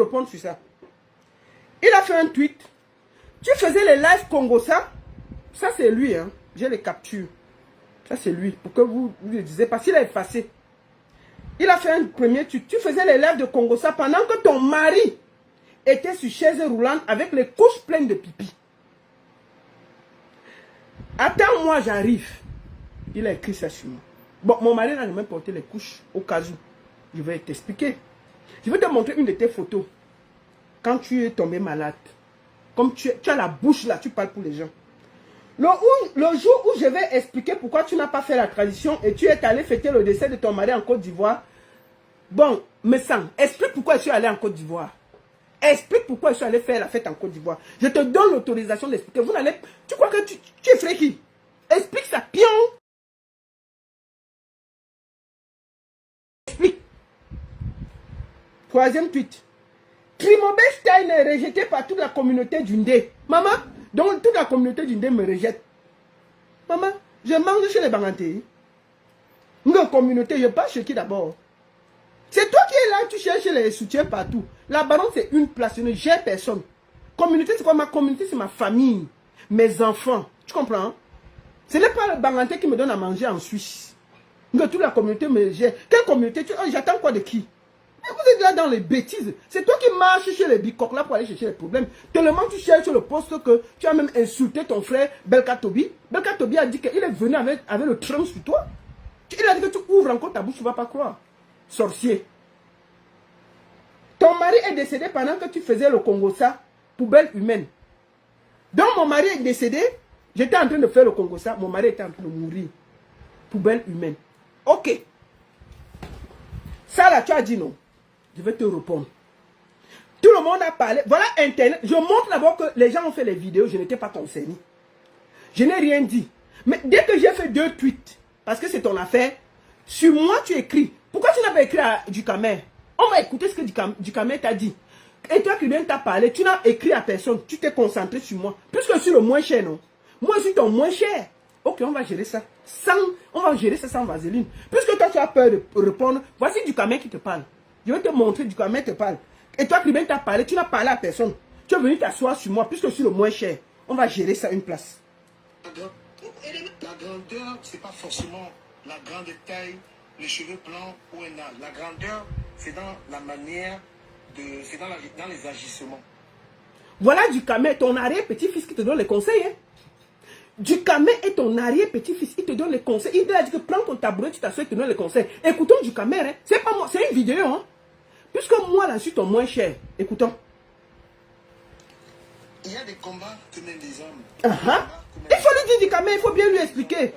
répondre sur ça. Il a fait un tweet. Tu faisais les lives Congo, ça c'est lui, hein. J'ai les captures. Ça c'est lui, pour que vous le disiez, parce qu'il a effacé. Il a fait un premier tweet. Tu faisais les lives de Congo, ça pendant que ton mari était sur chaise roulante avec les couches pleines de pipi. Attends, moi j'arrive. Il a écrit ça sur moi. Bon, mon mari n'a même porté les couches au cas où. Je vais t'expliquer. Je vais te montrer une de tes photos. Quand tu es tombé malade. Comme tu as la bouche là, tu parles pour les gens. Le jour où je vais expliquer pourquoi tu n'as pas fait la tradition et tu es allé fêter le décès de ton mari en Côte d'Ivoire. Bon, mais sans, explique pourquoi je suis allé en Côte d'Ivoire. Explique pourquoi je suis allé faire la fête en Côte d'Ivoire. Je te donne l'autorisation d'expliquer. Vous n'allez... Tu crois que tu es fréqui? Explique ça, pion. Explique. Troisième tweet. Trimobe Stein est rejeté par toute la communauté du Ndé. Maman, donc toute la communauté du Ndé me rejette. Maman, je mange chez les Banganté. Une communauté, je parle chez qui d'abord? C'est toi qui es là, tu cherches les soutiens partout. La baronne, c'est une place, je ne gère personne. Communauté, c'est quoi? Ma communauté, c'est ma famille, mes enfants. Tu comprends? Hein? Ce n'est pas le Banganté qui me donne à manger en Suisse. Que toute la communauté me gère. Quelle communauté? J'attends quoi de qui? Mais vous êtes là dans les bêtises. C'est toi qui marches chez les bicoques là pour aller chercher les problèmes. Tellement tu cherches le poste que tu as même insulté ton frère Belka Tobi. Belka Tobi a dit qu'il est venu avec le tronc sur toi. Il a dit que tu ouvres encore ta bouche, tu ne vas pas croire. Sorcier. Ton mari est décédé pendant que tu faisais le Congo ça, poubelle humaine. Donc mon mari est décédé, j'étais en train de faire le Congo ça, mon mari était en train de mourir. Poubelle humaine. Ok. Ça là, tu as dit non. Je vais te répondre. Tout le monde a parlé. Voilà Internet. Je montre d'abord que les gens ont fait les vidéos, je n'étais pas concerné. Je n'ai rien dit. Mais dès que j'ai fait 2 tweets, parce que c'est ton affaire, sur moi tu écris. Pourquoi tu n'as pas écrit à Ducamer? On va écouter ce que Ducamer t'a dit. Et toi qui viens t'as parlé, tu n'as écrit à personne. Tu t'es concentré sur moi. Puisque je suis le moins cher, non? Moi je suis ton moins cher. Ok, on va gérer ça. On va gérer ça sans vaseline. Puisque toi tu as peur de répondre, voici Ducamer qui te parle. Je vais te montrer, Ducamer te parle. Et toi qui viens t'as parlé, tu n'as parlé à personne. Tu es venu t'asseoir sur moi, puisque je suis le moins cher. On va gérer ça une place. La grandeur, c'est pas forcément la grande taille, les cheveux blancs ou un âge. La grandeur, c'est dans la manière de... C'est dans les agissements. Voilà Ducamer, ton arrière-petit-fils qui te donne les conseils. Hein? Ducamer est ton arrière-petit-fils, il te donne les conseils. Il a dit que prends ton tabouret, tu t'assois, il te donne les conseils. Écoutons Ducamer, hein? C'est pas moi, c'est une vidéo. Hein? Puisque moi, là, je suis ton moins cher. Écoutons. Il y a des combats que mènent les hommes. Il faut lui dire Ducamer, il faut bien lui expliquer.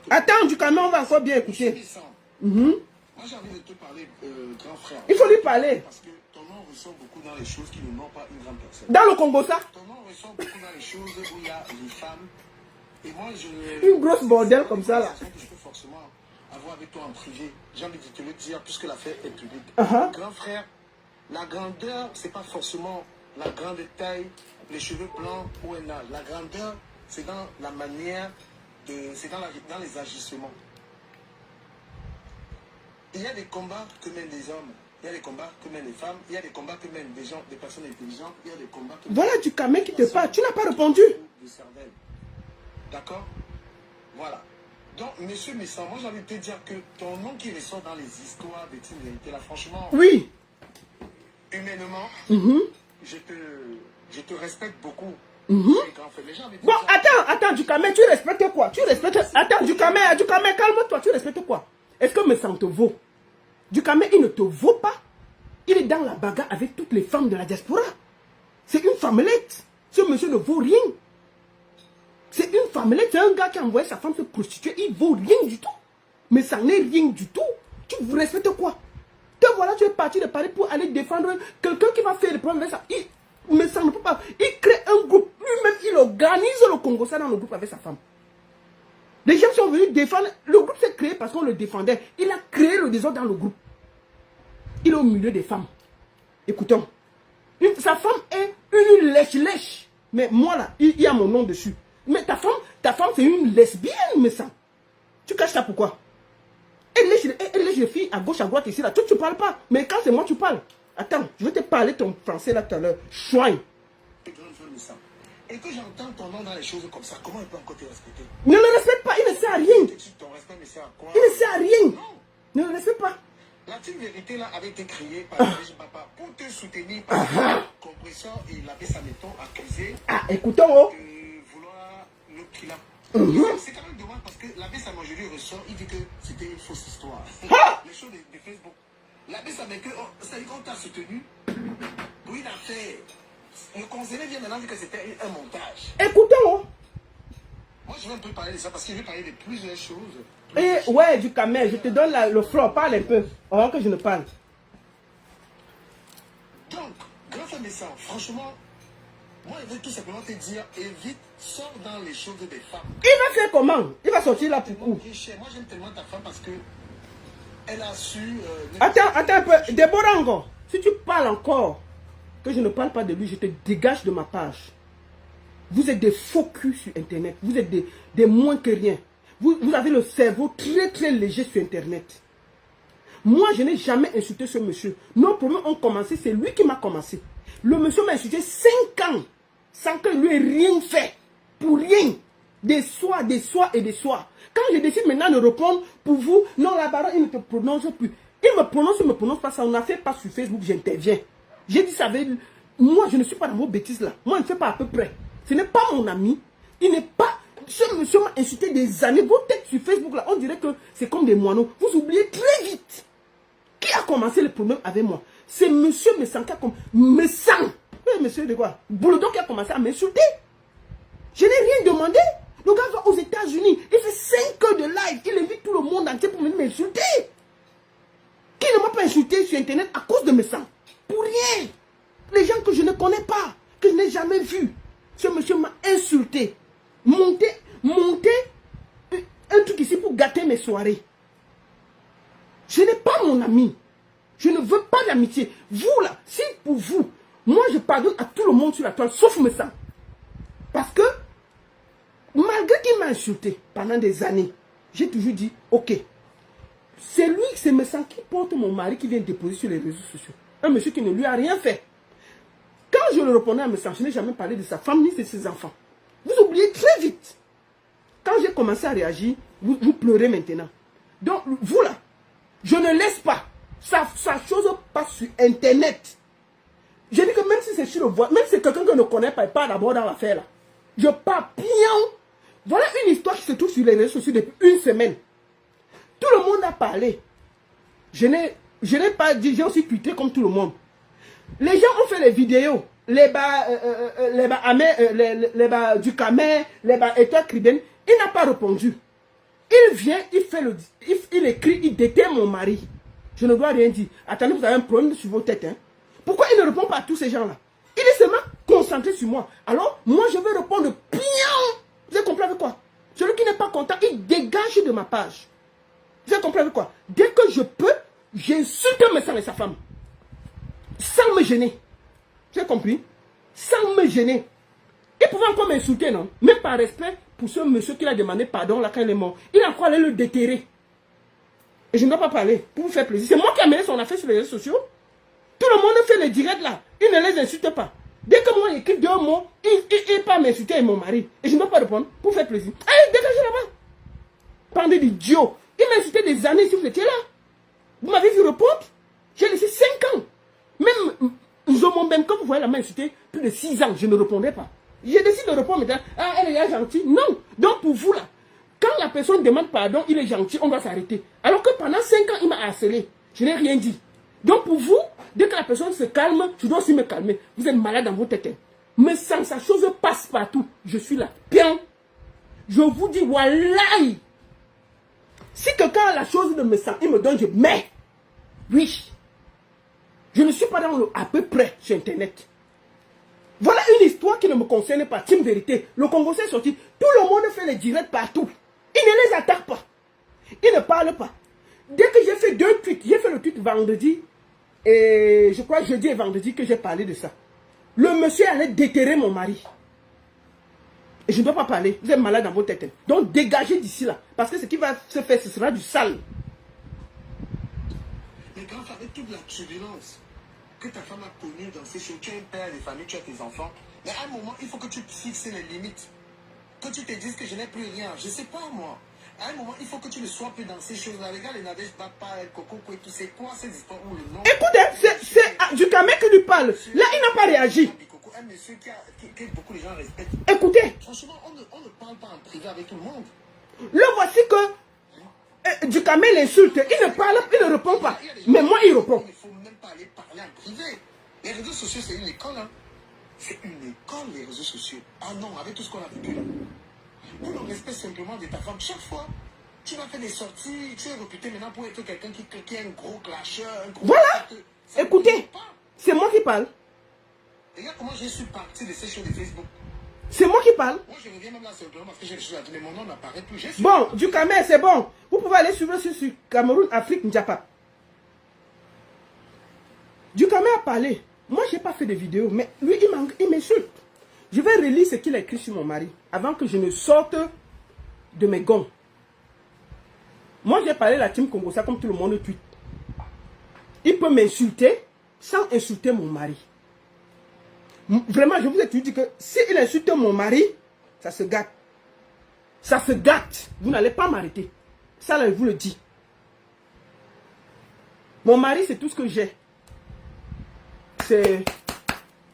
Attends, Ducamer, on va encore bien écouter. Moi, j'ai envie de te parler, grand frère. Il faut lui parler. Parce que ton nom ressort beaucoup dans les choses qui ne n'ont pas une grande personne. Dans le Congo, ça? Ton nom ressort beaucoup dans les choses où il y a les femmes. Et moi, une grosse bordel comme ça, là. Je peux forcément avoir avec toi en privé. J'ai envie de te le dire, puisque l'affaire est publique. Grand frère, la grandeur, c'est pas forcément la grande taille, les cheveux blancs ou un âge. La grandeur, c'est dans la manière de... C'est dans les agissements. Il y a des combats que mènent les hommes, il y a des combats que mènent les femmes, il y a des combats que mènent des gens, des personnes intelligentes, il y a des combats que... Voilà Ducamer qui te parle, tu n'as pas répondu. D'accord? Voilà. Donc, monsieur Messan, moi j'ai envie de te dire que ton nom qui ressort dans les histoires des Team Vérité, là, franchement... Oui. Humainement, je te respecte beaucoup. Bon, attends, Ducamer, tu respectes quoi? Tu respectes... Attends, Ducamer, calme-toi, tu respectes quoi? Est-ce que Messan te vaut? Ducamer, il ne te vaut pas. Il est dans la bagarre avec toutes les femmes de la diaspora. C'est une femmelette. Ce monsieur ne vaut rien. C'est une femmelette, c'est un gars qui a envoyé sa femme se prostituer. Il ne vaut rien du tout. Mais ça n'est rien du tout. Tu respectes quoi? Te voilà, tu es parti de Paris pour aller défendre quelqu'un qui va faire le problème avec ça. Mais ça ne peut pas. Il crée un groupe. Lui-même, il organise le Congo ça dans le groupe avec sa femme. Les gens sont venus défendre. Le groupe s'est créé parce qu'on le défendait. Il a créé le désordre dans le groupe. Il est au milieu des femmes. Écoutons. Sa femme est une lèche-lèche. Mais moi là, il y a mon nom dessus. Mais ta femme c'est une lesbienne, mais ça. Tu caches ça pourquoi? Elle lèche les filles à gauche, à droite, ici, là. Tu ne parles pas. Mais quand c'est moi, tu parles. Attends, je vais te parler ton français là tout à l'heure. Chouin. Et que j'entends ton nom dans les choses comme ça, comment il peut encore te respecter? Ne le respecte pas, il ne sert à rien. Ton respect ne sert à quoi? Il ne sert à rien. Non. Ne le respecte pas. La team vérité là avait été créée par le papa pour te soutenir parce que Compresseur et l'abbé Sameton accusé Écoutons, oh. de vouloir le kidnapper. C'est quand même dommage parce que l'abbé Samangeli ressort, il dit que c'était une fausse histoire. Les choses de Facebook. L'abbé Sameton, c'est-à-dire qu'on t'a soutenu pour une affaire. Le conseiller vient maintenant dire que c'était un montage. Écoutons, oh. Moi, je vais un peu parler de ça parce que je vais parler de plusieurs choses. Et ouais, du camel, je te donne le front, parle un peu. Avant que je ne parle. Donc, grâce à mes sangs, franchement, moi, je veux tout simplement te dire, évite, sors dans les choses des femmes. Il va faire comment? Il va sortir là pour où? Moi, j'aime tellement ta femme parce que elle a su... Attends un peu. Déborah encore. Si tu parles encore, que je ne parle pas de lui, je te dégage de ma page. Vous êtes des faux culs sur Internet. Vous êtes des moins que rien. Vous avez le cerveau très très léger sur Internet. Moi, je n'ai jamais insulté ce monsieur. Nos problèmes ont commencé, c'est lui qui m'a commencé. Le monsieur m'a insulté 5 ans sans que lui ait rien fait. Pour rien. Des soirs et des soirs. Quand je décide maintenant de répondre pour vous, non, la baronne, il ne te prononce plus. Il me prononce pas ça. On a fait pas sur Facebook, j'interviens. J'ai dit ça avec... Moi, je ne suis pas dans vos bêtises là. Moi, je ne fais pas à peu près. Ce n'est pas mon ami. Il n'est pas... Ce monsieur m'a insulté des années. Vos têtes sur Facebook là, on dirait que c'est comme des moineaux. Vous oubliez très vite. Qui a commencé le problème avec moi? C'est monsieur Messan qui a commencé. Messan! Monsieur de quoi? Boulodon qui a commencé à m'insulter. Je n'ai rien demandé. Le gars va aux États-Unis. Il fait 5 heures de live. Il invite tout le monde entier pour venir m'insulter. Qui ne m'a pas insulté sur Internet à cause de Messan? Pour rien. Les gens que je ne connais pas, que je n'ai jamais vus. Ce monsieur m'a insulté. Monter un truc ici pour gâter mes soirées. Je n'ai pas mon ami. Je ne veux pas d'amitié. Vous là, si pour vous, moi je pardonne à tout le monde sur la toile, sauf Messan. Parce que, malgré qu'il m'a insulté pendant des années, j'ai toujours dit, ok, c'est Messan qui porte mon mari qui vient déposer sur les réseaux sociaux. Un monsieur qui ne lui a rien fait. Quand je le répondais à Messan, je n'ai jamais parlé de sa femme ni de ses enfants. Vous oubliez très vite. Quand j'ai commencé à réagir, vous pleurez maintenant. Donc, vous là, je ne laisse pas. Sa chose passe sur Internet. Je dis que même si c'est sur le voie, même si c'est quelqu'un que je ne connais pas, il part d'abord dans l'affaire là. Je pars bien. Voilà une histoire qui se trouve sur les réseaux sociaux depuis une semaine. Tout le monde a parlé. Je n'ai pas dit, j'ai aussi tweeté comme tout le monde. Les gens ont fait les vidéos. Les bas du Camer, les bas État Criden. Il n'a pas répondu. Il vient, il écrit, il déterre mon mari. Je ne dois rien dire. Attendez, vous avez un problème sur vos têtes. Hein? Pourquoi il ne répond pas à tous ces gens-là? Il est seulement concentré sur moi. Alors, moi, je vais répondre bien. Vous avez compris avec quoi? Celui qui n'est pas content, il dégage de ma page. Vous avez compris avec quoi? Dès que je peux, j'insulte Messan et sa femme. Sans me gêner. Vous avez compris? Sans me gêner. Il pouvait encore m'insulter, non? Même par respect pour ce monsieur qui a demandé pardon là quand il est mort. Il a encore allé le déterrer. Et je ne dois pas parler pour vous faire plaisir. C'est moi qui ai amené son affaire sur les réseaux sociaux. Tout le monde fait les directs là. Il ne les insulte pas. Dès que moi j'écris 2 mots, il part m'insulter avec mon mari. Et je ne dois pas répondre pour vous faire plaisir. Allez, dégagez là-bas. Pendez d'idiot. Il m'a insulté des années si vous étiez là. Vous m'avez vu répondre. J'ai laissé 5 ans. Même Nzomon Ben, comme vous voyez la main insultée, plus de 6 ans, je ne répondais pas. J'ai décidé de répondre maintenant. Ah, elle est gentille. Non. Donc pour vous là, quand la personne demande pardon, il est gentil, on doit s'arrêter. Alors que pendant 5 ans, il m'a harcelé. Je n'ai rien dit. Donc pour vous, dès que la personne se calme, je dois aussi me calmer. Vous êtes malade dans vos têtes. Mais sans sa chose passe partout. Je suis là. Bien. Je vous dis, wallahi. Si quelqu'un a la chose de me sent, il me donne, je mets. Oui. Je ne suis pas dans le à peu près sur Internet. Voilà une histoire qui ne me concerne pas. Team Vérité. Le Congo s'est sorti. Tout le monde fait les directs partout. Il ne les attaque pas. Il ne parle pas. Dès que j'ai fait 2 tweets, j'ai fait le tweet vendredi. Et je crois jeudi et vendredi que j'ai parlé de ça. Le monsieur allait déterrer mon mari. Et je ne dois pas parler. Vous êtes malade dans vos têtes. Donc dégagez d'ici là. Parce que ce qui va se faire, ce sera du sale. Mais grâce avec toute la turbulence que ta femme a connu dans ces choses. Tu es un père de famille, tu as tes enfants. Mais à un moment, il faut que tu fixes les limites. Que tu te dises que je n'ai plus rien. Je ne sais pas, moi. À un moment, il faut que tu ne sois plus dans ces choses-là. Regarde les Nadège Papa, Coco, et tout. C'est quoi ces histoires où le nom... Écoutez, c'est du Kamé qui lui parle. Là, il n'a pas réagi. Un monsieur que beaucoup de gens respectent. Écoutez. Franchement, on ne parle pas en privé avec tout le monde. Le voici que du Kamé l'insulte. Il ne parle, il ne répond pas. Mais moi, il répond. Il ne faut même pas aller parler en privé. Les réseaux sociaux, c'est une école. Hein. C'est une école, les réseaux sociaux. Ah non, avec tout ce qu'on a vécu là. Pour le respect simplement de ta femme, chaque fois, tu vas faire des sorties, tu es réputé maintenant pour être quelqu'un qui est un gros clasheur. Voilà. Écoutez, c'est moi qui parle. Regarde comment je suis parti de ces choses de Facebook. C'est moi qui parle. Moi, je reviens même là simplement parce que j'ai des choses à dire, mais mon nom n'apparaît plus. Bon, du Kamé, c'est bon. Vous pouvez aller suivre sur Cameroun, Afrique, Njapa. Du Kamé a parlé. Moi, je n'ai pas fait de vidéo, mais lui, il m'insulte. Je vais relire ce qu'il a écrit sur mon mari avant que je ne sorte de mes gonds. Moi, j'ai parlé la team Congo, ça comme tout le monde tweet. Il peut m'insulter sans insulter mon mari. Vraiment, je vous ai dit que s'il insulte mon mari, ça se gâte. Ça se gâte. Vous n'allez pas m'arrêter. Ça, là, je vous le dis. Mon mari, c'est tout ce que j'ai. C'est...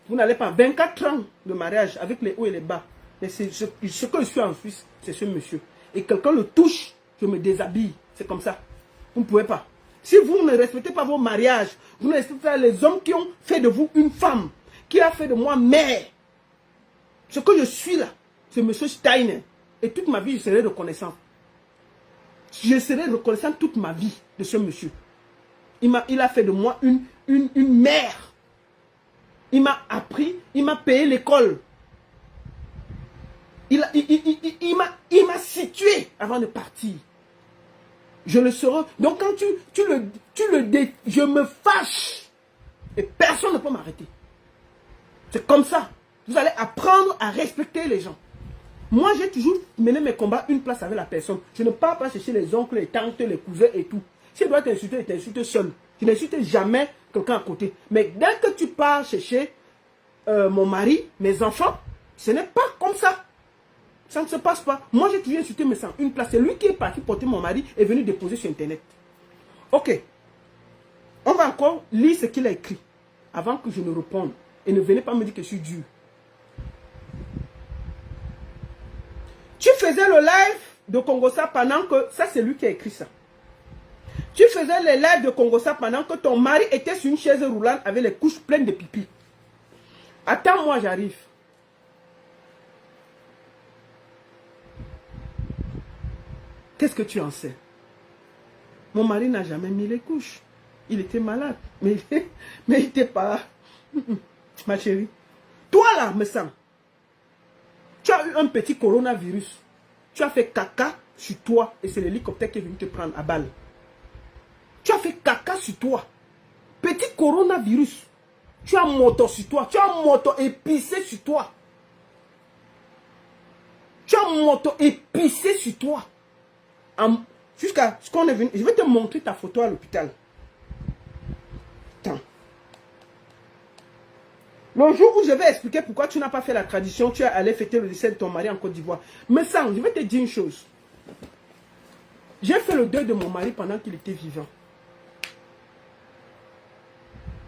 Vous n'allez pas... 24 ans de mariage avec les hauts et les bas. Mais c'est ce que je suis en Suisse, c'est ce monsieur. Et quelqu'un le touche, je me déshabille. C'est comme ça. Vous ne pouvez pas. Si vous ne respectez pas vos mariages, vous ne respectez pas les hommes qui ont fait de vous une femme, qui a fait de moi mère. Ce que je suis là, c'est monsieur Steiner. Et toute ma vie, je serai reconnaissant. Je serai reconnaissant toute ma vie de ce monsieur. Il a fait de moi une mère. Il m'a appris, il m'a payé l'école. Il m'a situé avant de partir. Je le serai. Donc quand je me fâche. Et personne ne peut m'arrêter. C'est comme ça. Vous allez apprendre à respecter les gens. Moi, j'ai toujours mené mes combats une place avec la personne. Je ne pars pas chercher les oncles, les tantes, les cousins et tout. Si elle doit t'insulter, t'insulte seul. Je n'insulte jamais quelqu'un à côté. Mais dès que tu pars chercher mon mari, mes enfants, ce n'est pas comme ça. Ça ne se passe pas. Moi, j'ai toujours insulté mes sangs. Une place. C'est lui qui est parti porter mon mari et est venu déposer sur Internet. Ok. On va encore lire ce qu'il a écrit avant que je ne réponde. Et ne venez pas me dire que je suis dur. Tu faisais le live de Congossa pendant que... Ça, c'est lui qui a écrit ça. Tu faisais les lives de Congossa pendant que ton mari était sur une chaise roulante avec les couches pleines de pipi. Attends-moi, j'arrive. Qu'est-ce que tu en sais? Mon mari n'a jamais mis les couches. Il était malade. Mais il n'était pas... Ma chérie. Toi là, me semble. Tu as eu un petit coronavirus. Tu as fait caca sur toi et c'est l'hélicoptère qui est venu te prendre à balle. Tu as fait caca sur toi. Petit coronavirus. Tu as moto sur toi. Tu as moto épicé sur toi. Tu as moto épicé sur toi. Jusqu'à ce qu'on est venu. Je vais te montrer ta photo à l'hôpital. Attends. Le jour où je vais expliquer pourquoi tu n'as pas fait la tradition, tu es allé fêter le décès de ton mari en Côte d'Ivoire. Mais ça, je vais te dire une chose. J'ai fait le deuil de mon mari pendant qu'il était vivant.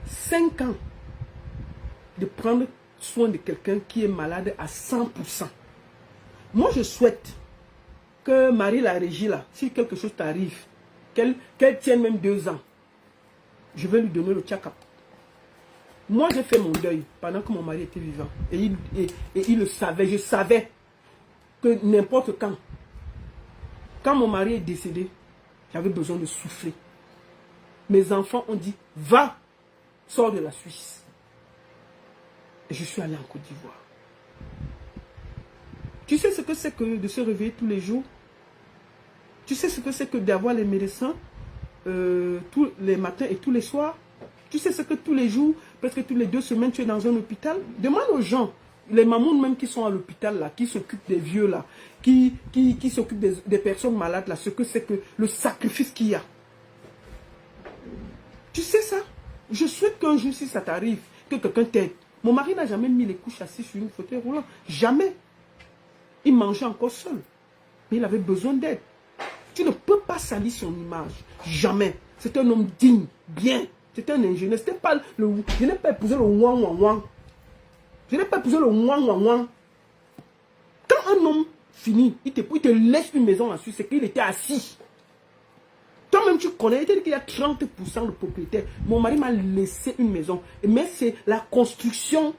5 ans de prendre soin de quelqu'un qui est malade à 100%. Moi, je souhaite que Marie la régie, là, si quelque chose t'arrive, qu'elle tienne même 2 ans, je vais lui donner le check-up. Moi, j'ai fait mon deuil pendant que mon mari était vivant. Et il le savait. Je savais que n'importe quand mon mari est décédé, j'avais besoin de souffler. Mes enfants ont dit, va, sors de la Suisse. Et je suis allé en Côte d'Ivoire. Tu sais ce que c'est que de se réveiller tous les jours? Tu sais ce que c'est que d'avoir les médecins tous les matins et tous les soirs? Tu sais ce que tous les jours, presque tous les 2 semaines, tu es dans un hôpital? Demande aux gens, les mamans même qui sont à l'hôpital, là, qui s'occupent des vieux, là, qui s'occupent des personnes malades, là, ce que c'est que le sacrifice qu'il y a. Tu sais ça? Je souhaite qu'un jour, si ça t'arrive, que quelqu'un t'aide. Mon mari n'a jamais mis les couches assises sur une fauteuil roulant. Jamais. Il mangeait encore seul. Mais il avait besoin d'aide. Tu ne peux pas salir son image. Jamais. C'est un homme digne, bien. C'est un ingénieur. Je n'ai pas épousé le ouan ouan ouan. Je n'ai pas épousé le ouan ouan ouan. Quand un homme finit, il te laisse une maison en Suisse, c'est qu'il était assis. Toi-même, tu connais, il te dit qu'il y a 30% de propriétaires. Mon mari m'a laissé une maison. Mais c'est la construction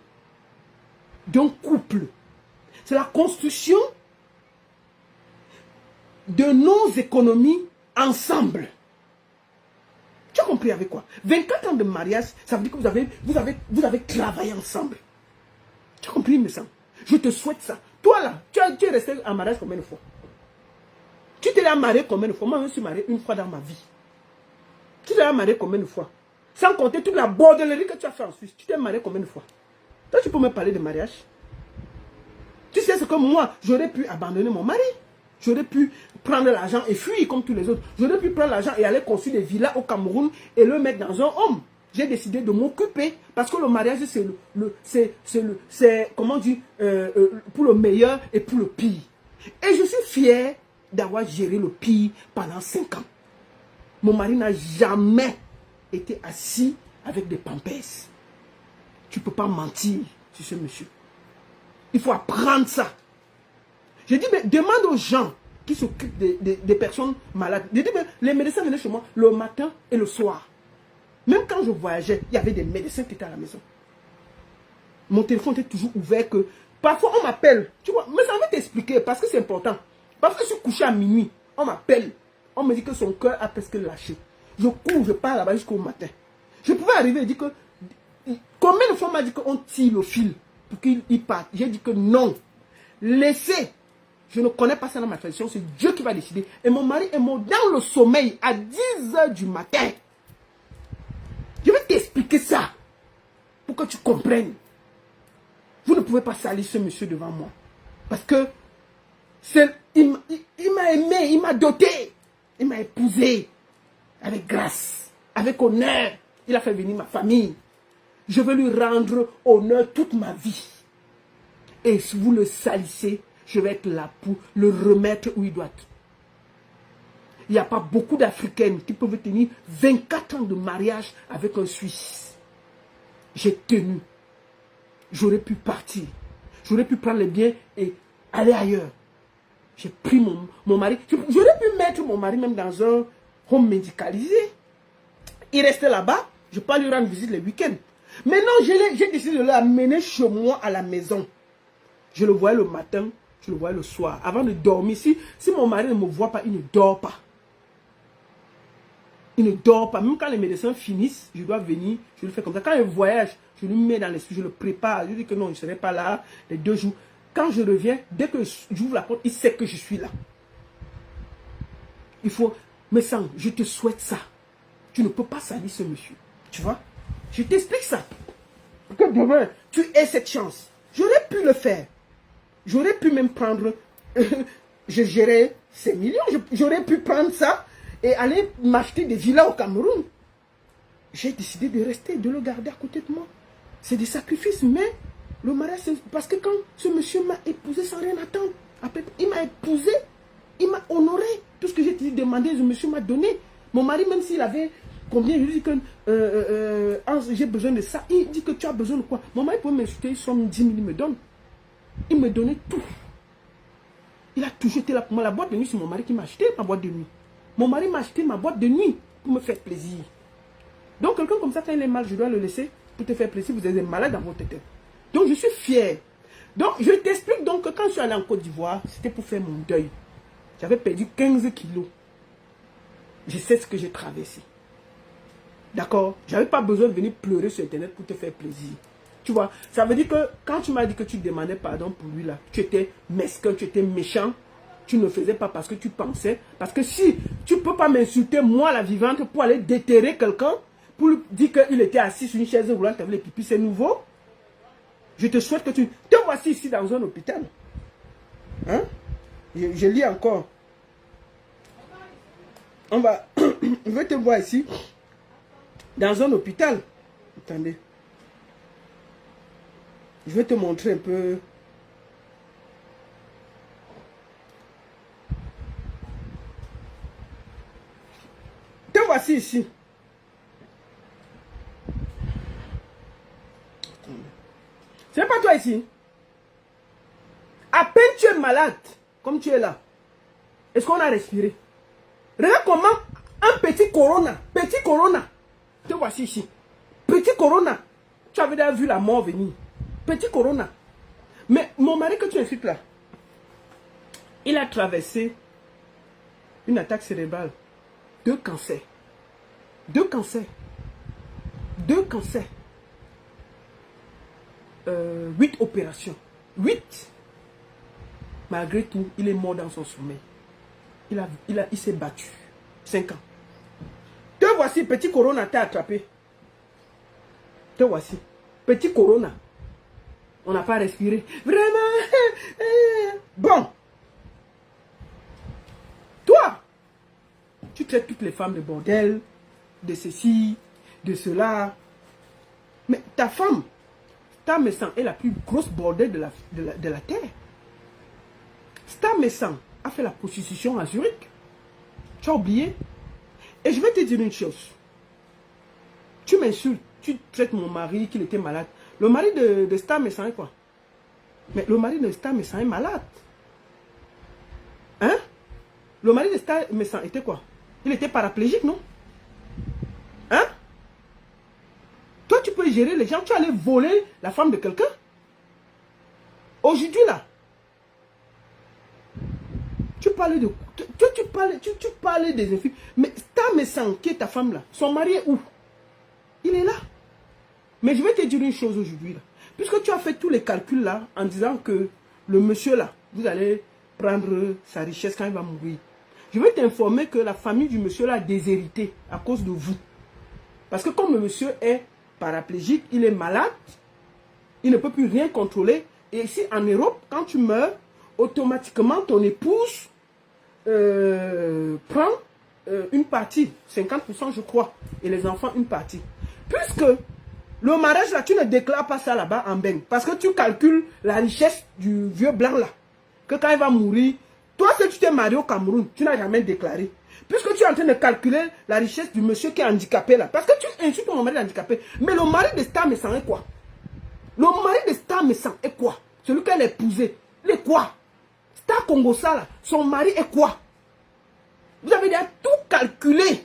d'un couple. C'est la construction de nos économies ensemble. Tu as compris avec quoi? 24 ans de mariage, ça veut dire que vous avez travaillé ensemble. Tu as compris, me semble? Je te souhaite ça. Toi là, tu es resté en mariage combien de fois? Tu t'es marié combien de fois? Moi, je me suis marié une fois dans ma vie. Tu t'es marié combien de fois? Sans compter toute la bordellerie que tu as fait en Suisse. Tu t'es marié combien de fois? Toi, tu peux me parler de mariage? Tu sais ce que moi, j'aurais pu abandonner mon mari. J'aurais pu prendre l'argent et fuir comme tous les autres. J'aurais pu prendre l'argent et aller construire des villas au Cameroun et le mettre dans un homme. J'ai décidé de m'occuper parce que le mariage, c'est comment dire, pour le meilleur et pour le pire. Et je suis fier d'avoir géré le pire pendant 5 ans. Mon mari n'a jamais été assis avec des pampers. Tu ne peux pas mentir sur ce monsieur. Il faut apprendre ça. Je dis, mais demande aux gens qui s'occupent des personnes malades. Je dis, mais les médecins venaient chez moi le matin et le soir. Même quand je voyageais, il y avait des médecins qui étaient à la maison. Mon téléphone était toujours ouvert. Parfois, on m'appelle. Tu vois, mais ça va t'expliquer parce que c'est important. Parfois, je suis couché à minuit. On m'appelle. On me dit que son cœur a presque lâché. Je cours, je pars là-bas jusqu'au matin. Je pouvais arriver et dire que... Combien de fois on m'a dit qu'on tire le fil pour qu'il parte? J'ai dit que non. Laissez. Je ne connais pas ça dans ma tradition. C'est Dieu qui va décider. Et mon mari est mort dans le sommeil à 10 h du matin. Je vais t'expliquer ça. Pour que tu comprennes. Vous ne pouvez pas salir ce monsieur devant moi. Parce que il m'a aimé, il m'a doté. Il m'a épousé. Avec grâce. Avec honneur. Il a fait venir ma famille. Je vais lui rendre honneur toute ma vie. Et si vous le salissez, je vais être là pour le remettre où il doit être. Il n'y a pas beaucoup d'Africaines qui peuvent tenir 24 ans de mariage avec un Suisse. J'ai tenu. J'aurais pu partir. J'aurais pu prendre les biens et aller ailleurs. J'ai pris mon mari. J'aurais pu mettre mon mari même dans un home médicalisé. Il restait là-bas. Je peux lui rendre visite les week-ends. Mais non, j'ai décidé de l'amener chez moi à la maison. Je le voyais le matin, je le voyais le soir. Avant de dormir, si mon mari ne me voit pas, il ne dort pas. Il ne dort pas. Même quand les médecins finissent, je dois venir, je le fais comme ça. Quand il voyage, je lui mets dans l'esprit, je le prépare. Je dis que non, je ne serai pas là les 2 jours. Quand je reviens, dès que j'ouvre la porte, il sait que je suis là. Il faut... Mais sans, je te souhaite ça. Tu ne peux pas salir ce monsieur. Tu vois? Je t'explique ça. Pour que demain, tu aies cette chance. J'aurais pu le faire. J'aurais pu même prendre... je gérais ces millions. J'aurais pu prendre ça et aller m'acheter des villas au Cameroun. J'ai décidé de rester, de le garder à côté de moi. C'est des sacrifices, mais le mariage, c'est parce que quand ce monsieur m'a épousé sans rien attendre, après, il m'a épousé, il m'a honoré. Tout ce que j'ai demandé, ce monsieur m'a donné. Mon mari, même s'il avait combien, je lui dis que j'ai besoin de ça. Il dit que tu as besoin de quoi? Mon mari pouvait m'insulter, il somme 10 000, il me donne. Il me donnait tout. Il a toujours été là pour moi. La boîte de nuit, c'est mon mari qui m'a acheté ma boîte de nuit. Mon mari m'a acheté ma boîte de nuit pour me faire plaisir. Donc, quelqu'un comme ça, quand il est mal, je dois le laisser pour te faire plaisir. Vous êtes malade dans votre tête. Donc, je suis fier. Donc, je t'explique donc que quand je suis allé en Côte d'Ivoire, c'était pour faire mon deuil. J'avais perdu 15 kilos. Je sais ce que j'ai traversé. D'accord? Je n'avais pas besoin de venir pleurer sur Internet pour te faire plaisir. Tu vois, ça veut dire que quand tu m'as dit que tu demandais pardon pour lui là, tu étais mesquin, tu étais méchant, tu ne le faisais pas parce que tu pensais. Parce que si tu ne peux pas m'insulter, moi la vivante, pour aller déterrer quelqu'un, pour lui dire qu'il était assis sur une chaise roulante avec les pipis, c'est nouveau. Je te souhaite que tu... Te voici ici dans un hôpital. Hein? Je lis encore. On va... Je vais te voir ici. Dans un hôpital. Attendez. Je vais te montrer un peu. Te voici ici. C'est pas toi ici. À peine tu es malade, comme tu es là. Est-ce qu'on a respiré? Regarde comment un petit corona, te voici ici. Petit corona, tu avais déjà vu la mort venir. Petit corona. Mais mon mari que tu insultes là, il a traversé une attaque cérébrale. 2 cancers. 2 cancers. 2 cancers. 8 opérations. 8. Malgré tout, il est mort dans son sommeil. Il s'est battu. 5 ans. Te voici, petit corona t'a attrapé. Te voici. Petit corona. On n'a pas respiré. Vraiment. Bon. Toi, tu traites toutes les femmes de bordel, de ceci, de cela. Mais ta femme, Star Messan est la plus grosse bordel de la terre. Star Messan a fait la prostitution à Zurich. Tu as oublié? Et je vais te dire une chose. Tu m'insultes, tu traites mon mari qu'il était malade. Le mari de Star Messan est quoi? Mais le mari de Star Messan est malade. Hein? Le mari de Star Messan était quoi? Il était paraplégique, non? Hein? Toi, tu peux gérer les gens. Tu allais voler la femme de quelqu'un? Aujourd'hui, là, tu parlais de... Tu parlais des infirmiers. Mais Star Messan, qui est ta femme, là, son mari est où? Il est là. Mais je vais te dire une chose aujourd'hui, là. Puisque tu as fait tous les calculs, là, en disant que le monsieur, là, vous allez prendre sa richesse quand il va mourir. Je vais t'informer que la famille du monsieur, là, a déshérité à cause de vous. Parce que comme le monsieur est paraplégique, il est malade, il ne peut plus rien contrôler. Et ici, en Europe, quand tu meurs, automatiquement, ton épouse prend une partie, 50% je crois, et les enfants une partie. Puisque le mariage là, tu ne déclares pas ça là-bas en Beng, parce que tu calcules la richesse du vieux blanc là, que quand il va mourir, toi si tu t'es marié au Cameroun, tu n'as jamais déclaré. Puisque tu es en train de calculer la richesse du monsieur qui est handicapé là, parce que tu insultes ton mari handicapé, mais le mari de Star Messan est quoi? Le mari de Star Messan est quoi? Celui qu'elle a épousé, il est quoi? Star Congosa là, son mari est quoi? Vous avez déjà tout calculé.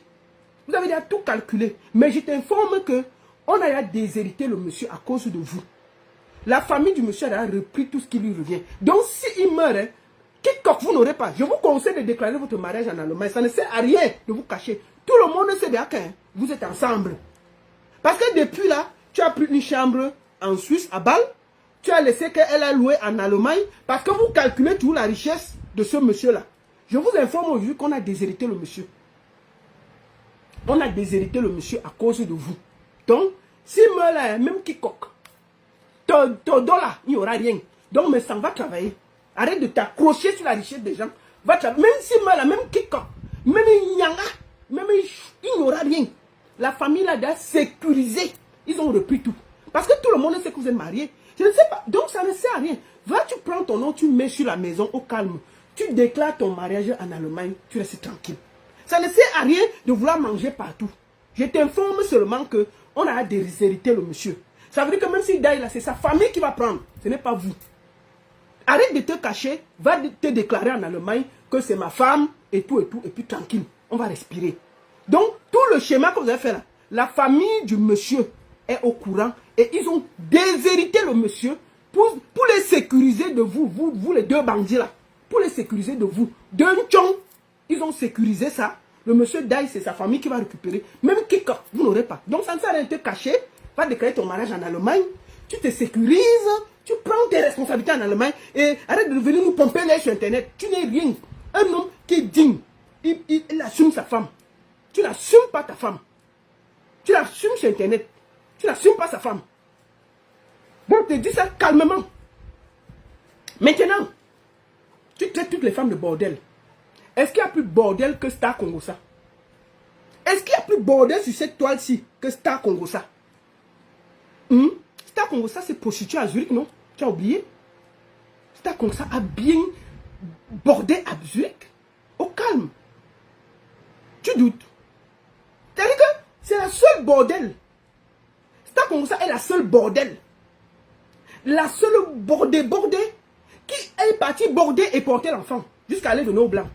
Vous avez déjà tout calculé. Mais je t'informe que on a déjà déshérité le monsieur à cause de vous. La famille du monsieur a repris tout ce qui lui revient. Donc s'il meurt, hein, quiconque vous n'aurez pas. Je vous conseille de déclarer votre mariage en Allemagne. Ça ne sert à rien de vous cacher. Tout le monde sait déjà que vous êtes ensemble. Parce que depuis là, tu as pris une chambre en Suisse à Bâle. Tu as laissé qu'elle a loué en Allemagne. Parce que vous calculez toute la richesse de ce monsieur-là. Je vous informe aujourd'hui qu'on a déshérité le monsieur. On a déshérité le monsieur à cause de vous. Donc, s'il meurt là, même quiconque, ton dos là, il n'y aura rien. Donc, mais ça va travailler. Arrête de t'accrocher sur la richesse des gens. Va travailler. Même s'il meurt là, même quiconque, même Nyanga, même il n'y aura rien. La famille là doit sécuriser. Ils ont repris tout. Parce que tout le monde sait que vous êtes mariés. Je ne sais pas. Donc, ça ne sert à rien. Va, tu prends ton nom, tu mets sur la maison au calme. Tu déclares ton mariage en Allemagne, tu restes tranquille. Ça ne sert à rien de vouloir manger partout. Je t'informe seulement que on a déshérité le monsieur. Ça veut dire que même s'il daille là, c'est sa famille qui va prendre. Ce n'est pas vous. Arrête de te cacher, va te déclarer en Allemagne que c'est ma femme et tout, et puis tranquille. On va respirer. Donc, tout le schéma que vous avez fait là, la famille du monsieur est au courant et ils ont déshérité le monsieur pour les sécuriser de vous, vous les deux bandits là. Pour les sécuriser de vous. D'un tchon, ils ont sécurisé ça. Le monsieur Daï, c'est sa famille qui va récupérer. Même quiconque, vous n'aurez pas. Donc ça ne sert à rien de te cacher. Va déclarer ton mariage en Allemagne. Tu te sécurises. Tu prends tes responsabilités en Allemagne. Et arrête de venir nous pomper l'air sur Internet. Tu n'es rien. Un homme qui est digne. Il assume sa femme. Tu n'assumes pas ta femme. Tu l'assumes sur Internet. Tu n'assumes pas sa femme. Donc je te dis ça calmement. Maintenant, tu traites toutes les femmes de bordel. Est-ce qu'il y a plus bordel que Star Congosa? Est-ce qu'il y a plus bordel sur cette toile-ci que Star Congosa? Star Congo, ça c'est prostitué à Zurich, non? Tu as oublié? Star Congo, ça a bien bordé à Zurich. Au calme. Tu doutes. C'est-à-dire que c'est la seule bordel. Star Congo, ça est la seule bordel. La seule bordée qui est partie border et porter l'enfant jusqu'à aller venir au blanc.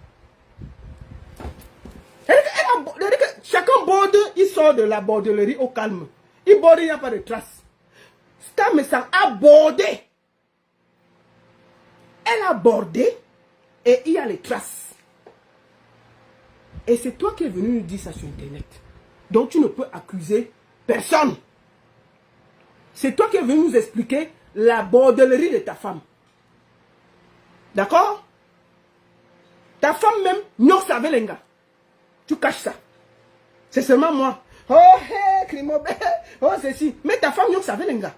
C'est-à-dire que chacun borde, il sort de la bordellerie au calme. Il borde, il n'y a pas de traces. Star Messang a bordé. Elle a bordé et il y a les traces. Et c'est toi qui es venu nous dire ça sur Internet. Donc tu ne peux accuser personne. C'est toi qui es venu nous expliquer la bordellerie de ta femme. D'accord? Ta femme même, non savelenga. Tu caches ça. C'est seulement moi. Oh, hey, Krimobe. Oh, ceci. Mais ta femme, non savelenga.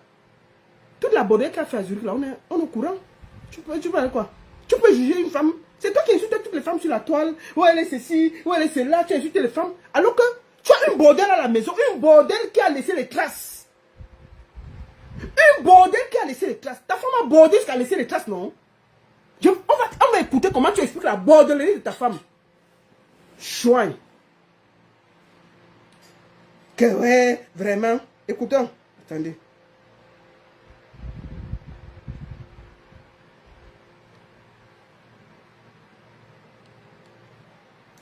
Toute la bordellerie qu'elle a fait à Zurich, là, on est au courant. Tu peux quoi? Tu peux juger une femme. C'est toi qui insultes toutes les femmes sur la toile. Où elle est ceci, où elle est cela. Tu insultes les femmes. Alors que tu as une bordelle à la maison. Une bordelle qui a laissé les traces. Une bordelle qui a laissé les traces. Ta femme a bordé jusqu'à laisser les traces, non? On va écouter comment tu expliques la bordellerie de ta femme. Chouin. Que ouais, vraiment. Écoutons. Attendez.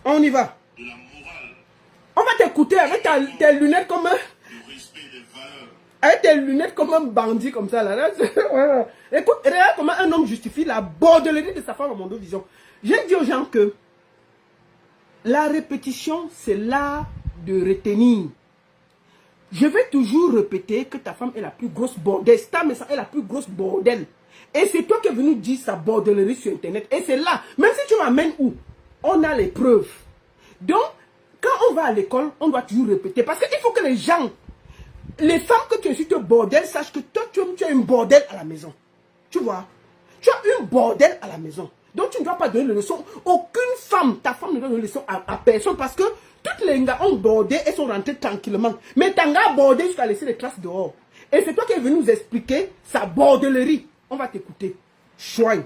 On y va. De la morale. On va t'écouter avec tes lunettes comme un... Le respect des valeurs. Avec tes lunettes comme un bandit comme ça. Là. Écoute, regarde comment un homme justifie la bordellerie de sa femme à Mondovision. J'ai dit aux gens que la répétition, c'est l'art de retenir. Je vais toujours répéter que ta femme est la plus grosse bordelle. Star Messang est la plus grosse bordelle. Et c'est toi qui es venu dire sa bordellerie sur Internet. Et c'est là, même si tu m'amènes où, on a les preuves. Donc, quand on va à l'école, on doit toujours répéter. Parce qu'il faut que les gens, les femmes que tu insultes au bordel, sachent que toi, tu as une bordel à la maison. Tu vois? Tu as une bordel à la maison. Donc, tu ne dois pas donner de leçon. Aucune femme, ta femme ne doit donner de leçon à personne. Parce que toutes les gars ont bordé et sont rentrés tranquillement. Mais ta gars a bordé jusqu'à laisser les traces dehors. Et c'est toi qui es venu nous expliquer sa bordellerie. On va t'écouter. Chouin.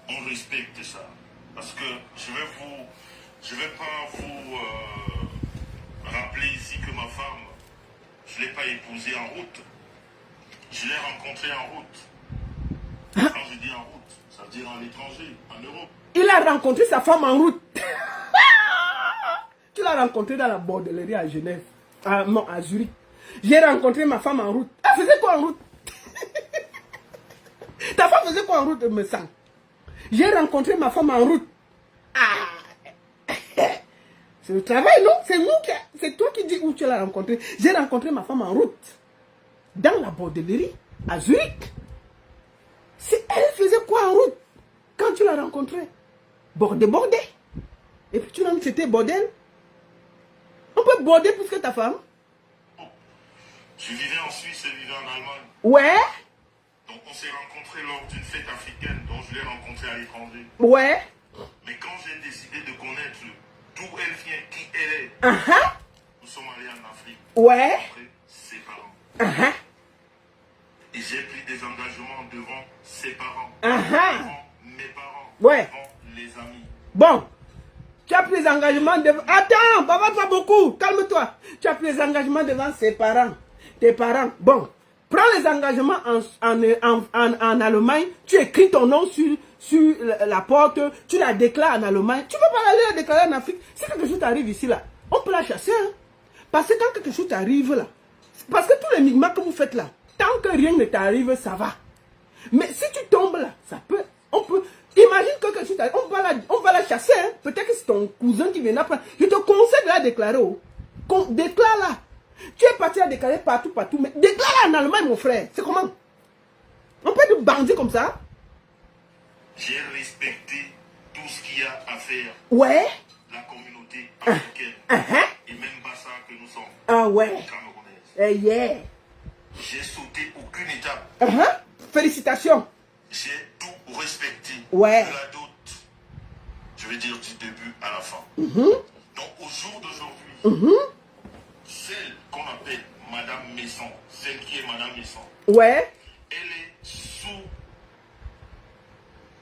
On respecte ça. Parce que je vais pas vous rappeler ici que ma femme, je ne l'ai pas épousée en route. Je l'ai rencontrée en route. Quand je dis en route, ça veut dire en étranger, en Europe. Il a rencontré sa femme en route. Tu l'as rencontré dans la bordellerie à Genève. Non, à Zurich. J'ai rencontré ma femme en route. Elle faisait quoi en route? Ta femme faisait quoi en route, me semble? J'ai rencontré ma femme en route. Ah. C'est le travail, non? C'est toi qui dis où tu l'as rencontré. J'ai rencontré ma femme en route. Dans la bordellerie, à Zurich. Elle faisait quoi en route? Quand tu l'as rencontrée? Bordé. Et puis tu l'as dit que c'était bordel. On peut border plus que ta femme. Je vivais en Suisse et vivais en Allemagne. Ouais. Donc on s'est rencontrés lors d'une fête africaine dont je l'ai rencontrée à l'étranger. Ouais. Mais quand j'ai décidé de connaître d'où elle vient, qui elle est, nous sommes allés en Afrique. Ouais. Après ses parents. Et j'ai pris des engagements devant ses parents. Devant mes parents. Ouais. Devant les amis. Bon. Tu as pris les engagements devant... Attends, papa, pas beaucoup. Calme-toi. Tu as pris les engagements devant ses parents. Tes parents. Bon. Prends les engagements en Allemagne. Tu écris ton nom sur la porte. Tu la déclares en Allemagne. Tu ne peux pas aller la déclarer en Afrique. Si quelque chose t'arrive ici, là, on peut la chasser. Hein? Parce que quand quelque chose t'arrive, là, parce que tous les migmats que vous faites là, tant que rien ne t'arrive, ça va. Mais si tu tombes là, ça peut... On peut... Imagine que quelque chose t'arrive. On va la chasser. Hein? Peut-être que c'est ton cousin qui vient après. Je te conseille de la déclarer. Oh. Déclare là. Tu es parti à déclarer partout, mais déclare en Allemagne, mon frère. C'est comment? On peut être bandit comme ça? J'ai respecté tout ce qu'il y a à faire. Ouais. La communauté africaine. Et même pas ça que nous sommes. Ah ouais. Camerounaises. Yeah. J'ai sauté aucune étape. Félicitations. J'ai tout respecté. Ouais. De la doute. Je veux dire du début à la fin. Donc au jour d'aujourd'hui, celle qu'on appelle Madame Madame Messon, celle qui est Madame Messon. Ouais. Elle est sous,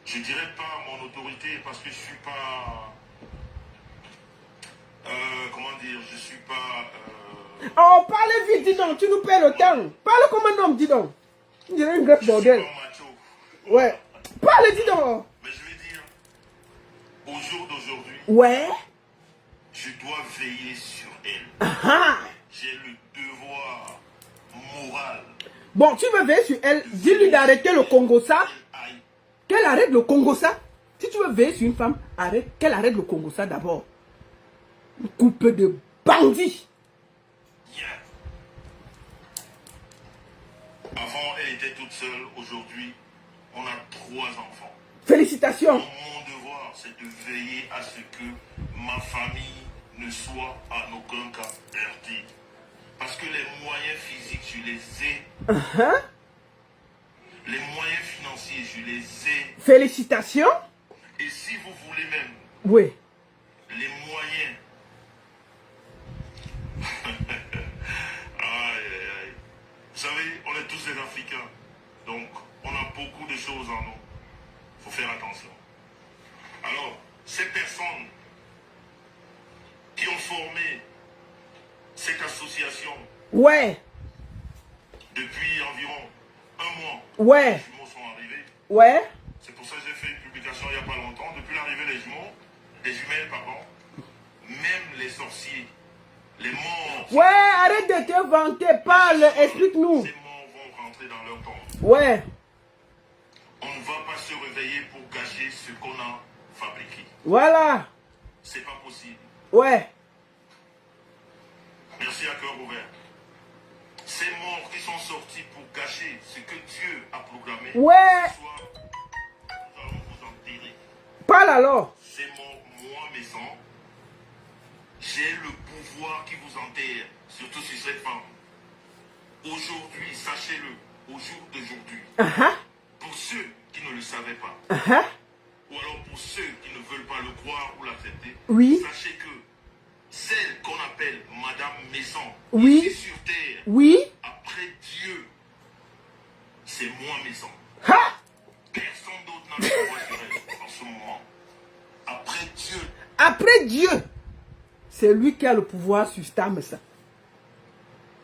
je dirais pas mon autorité parce que je suis pas, comment dire, je suis pas... Oh, parle vite, dis donc, tu nous perds le temps. Parle comme un homme, dis donc. Tu dirais une greffe bordel. Macho. Ouais. Parle, dis donc. Mais je vais dire, au jour d'aujourd'hui, Ouais. je dois veiller sur elle. Ah. J'ai le devoir moral. Bon, tu veux veiller sur elle, dis-lui d'arrêter le Congo ça. Qu'elle arrête le Congo ça. Si tu veux veiller sur une femme, qu'elle arrête le Congo ça d'abord. Une couple de bandits. Yeah. Avant, elle était toute seule. Aujourd'hui, on a 3 enfants. Félicitations. Mon devoir, c'est de veiller à ce que ma famille ne soit en aucun cas heurtée. Parce que les moyens physiques, je les ai. Les moyens financiers, je les ai. Félicitations. Et si vous voulez même Oui. les moyens. Aïe, aïe, aïe. Vous savez, on est tous des Africains. Donc, on a beaucoup de choses en nous. Il faut faire attention. Alors, ces personnes qui ont formé cette association Ouais. depuis environ 1 mois, Ouais. les jumeaux sont arrivés. Ouais. C'est pour ça que j'ai fait une publication il n'y a pas longtemps. Depuis l'arrivée des jumeaux, des jumelles, pardon, même les sorciers, les morts. Ouais, arrête de te vanter, parle, explique-nous. Ces morts vont rentrer dans leur tombe. Ouais. On ne va pas se réveiller pour gâcher ce qu'on a fabriqué. Voilà. C'est pas possible. Ouais. Merci à cœur ouvert. Ces morts qui sont sortis pour gâcher ce que Dieu a programmé. Ouais. Ce soir, nous allons vous enterrer. Parle alors. Ces morts, moi, mes sangs, j'ai le pouvoir qui vous enterre, surtout sur cette femme. Aujourd'hui, sachez-le, au jour d'aujourd'hui, pour ceux qui ne le savaient pas, ou alors pour ceux qui ne veulent pas le croire ou l'accepter, Oui. sachez que celle qu'on appelle Madame Messon, Oui. ici sur terre, Oui. après Dieu, c'est moi Messon. Ha. Personne d'autre n'a le pouvoir sur elle en ce moment. Après Dieu. Après Dieu, c'est lui qui a le pouvoir sur cette âme-ça.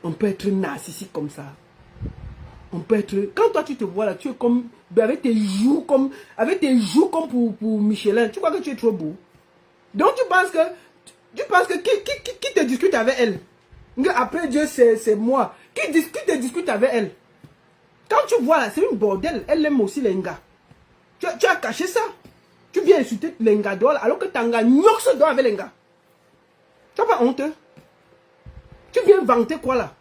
On peut être narcissique comme ça. On peut être... Quand toi tu te vois là, tu es comme... Avec tes joues comme... Avec tes joues comme pour Michelin. Tu crois que tu es trop beau. Donc tu penses que... Qui te discute avec elle? Après Dieu, c'est moi. Qui te discute avec elle? Quand tu vois là, c'est une bordel. Elle aime aussi les gars. Tu as caché ça. Tu viens insulter les gars dehors alors que tu as un gars dehors avec les gars. Tu n'as pas honte? Tu viens vanter quoi là?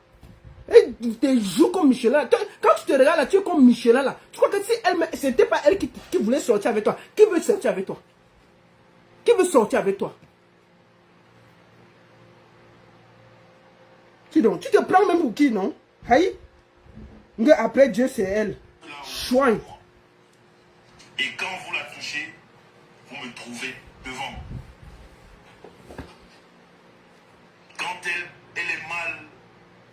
Elle te joue comme Michelin. Quand tu te regardes là, tu es comme Michelin là. Tu crois que si elle, c'était pas elle qui voulait sortir avec toi, qui veut sortir avec toi? Qui veut sortir avec toi? Qui donc? Tu te prends même pour qui, non? Aïe. Après Dieu, c'est elle. Chouin. Et quand vous la touchez, vous me trouvez devant. Quand elle est mal,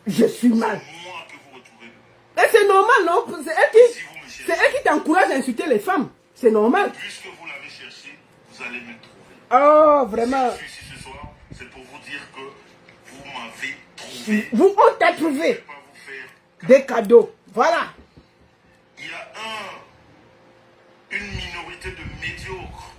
je suis mal. c'est moi que vous retrouvez devant. Et c'est normal, non? C'est elle qui t'encourage à insulter les femmes. C'est normal. Puisque vous l'avez cherché, vous allez me trouver. Oh, vraiment. Si je suis ici ce soir, c'est pour vous dire que vous m'avez trouvé. On t'a trouvé. Je ne vais pas vous faire des cadeaux. Voilà. Il y a une minorité de médiocres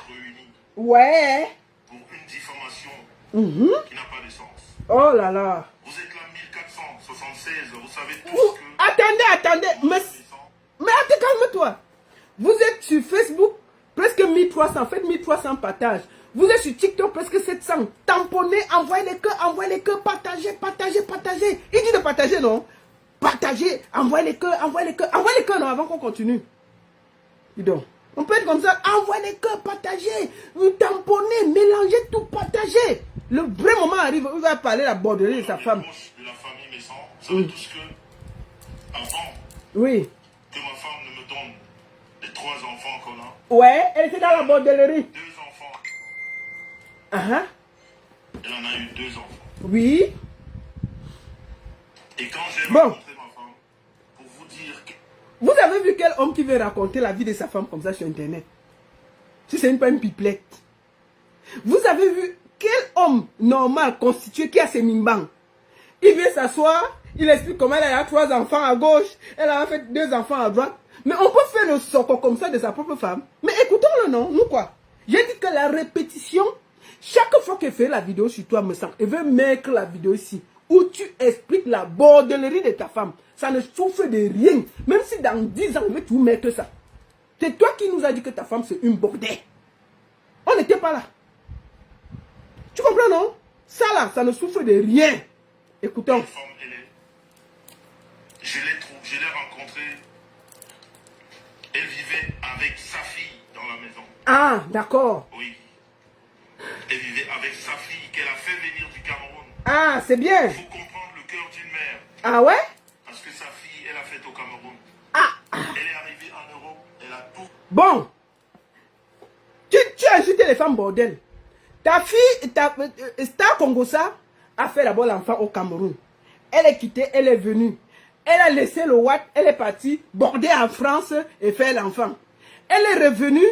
réunis ouais. pour une diffamation qui n'a pas de sens. Oh là là. Vous êtes là 1476, vous savez tous que... Attendez. Mais attends, calme-toi. Vous êtes sur Facebook, presque 1300. Faites 1300 partages. Vous êtes sur TikTok, presque 700. Tamponnez, envoyez les cœurs, partagez. Il dit de partager, non? Partagez, envoyez les cœurs, non, avant qu'on continue. Dis donc. On peut être comme ça, envoyez les cœurs, partagez, vous tamponnez, mélangez tout, partagez. Le vrai moment arrive où il va parler la borderie de sa femme. De la famille Messon, vous savez tous que, avant oui. que ma femme ne me donne les 3 enfants qu'on a. Ouais, elle était dans la bordellerie. 2 enfants. Elle en a eu 2 enfants. Oui. Et Et quand j'ai Bon. rencontré ma femme, pour vous dire que... Vous avez vu quel homme qui veut raconter la vie de sa femme comme ça sur Internet? Si c'est pas une pipelette. Vous avez vu quel homme normal, constitué, qui a ses mimbangs? Il vient s'asseoir, il explique comment elle a 3 enfants à gauche, elle a fait 2 enfants à droite. Mais on peut faire le soco comme ça de sa propre femme. Mais écoutons-le, non? Nous quoi? J'ai dit que la répétition, chaque fois qu'elle fait la vidéo sur toi, me semble, elle veut mettre la vidéo ici, où tu expliques la bordellerie de ta femme. Ça ne souffre de rien. Même si dans 10 ans, elle veut tout mettre ça. C'est toi qui nous as dit que ta femme c'est une bordelle. On n'était pas là. Tu comprends, non? Ça là, ça ne souffre de rien. Écoutons. Une femme, je l'ai rencontrée. Elle vivait avec sa fille dans la maison. Ah, d'accord. Oui. Elle vivait avec sa fille qu'elle a fait venir du Cameroun. Ah, c'est bien. Il faut comprendre le cœur d'une mère. Ah ouais? Parce que sa fille, elle a fait au Cameroun. Ah. Elle est arrivée en Europe. Elle a tout. Bon. Tu as insulté les femmes bordel. Ta fille, Star Congosa, a fait d'abord l'enfant au Cameroun. Elle est quittée, elle est venue. Elle a laissé le Watt, elle est partie border en France et faire l'enfant. Elle est revenue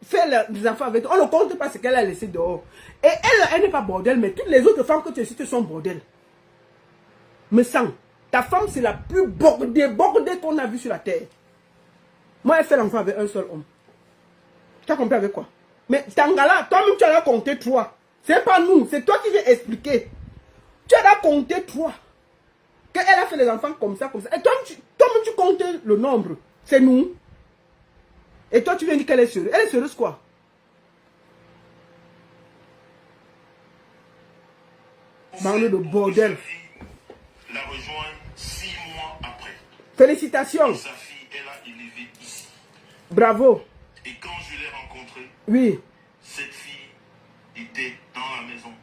faire les enfants avec toi. On ne compte pas ce qu'elle a laissé dehors. Et elle n'est pas bordel, mais toutes les autres femmes que tu cites sont bordel. Me sens, ta femme c'est la plus bordée qu'on a vue sur la terre. Moi, elle fait l'enfant avec un seul homme. Tu as compris avec quoi? Mais Tangala, toi-même tu as compté 3. C'est pas nous, c'est toi qui viens expliquer. Tu as compté 3. Qu'elle a fait les enfants comme ça, comme ça. Et toi-même tu comptes le nombre. C'est nous. Et toi tu viens dire qu'elle est sérieuse. Elle est sérieuse quoi? Parle de bordel. Sa fille la rejoint 6 mois après. Félicitations. Et sa fille, elle a élevé ici. Bravo. Et quand je l'ai rencontrée, Oui. cette fille était dans la maison.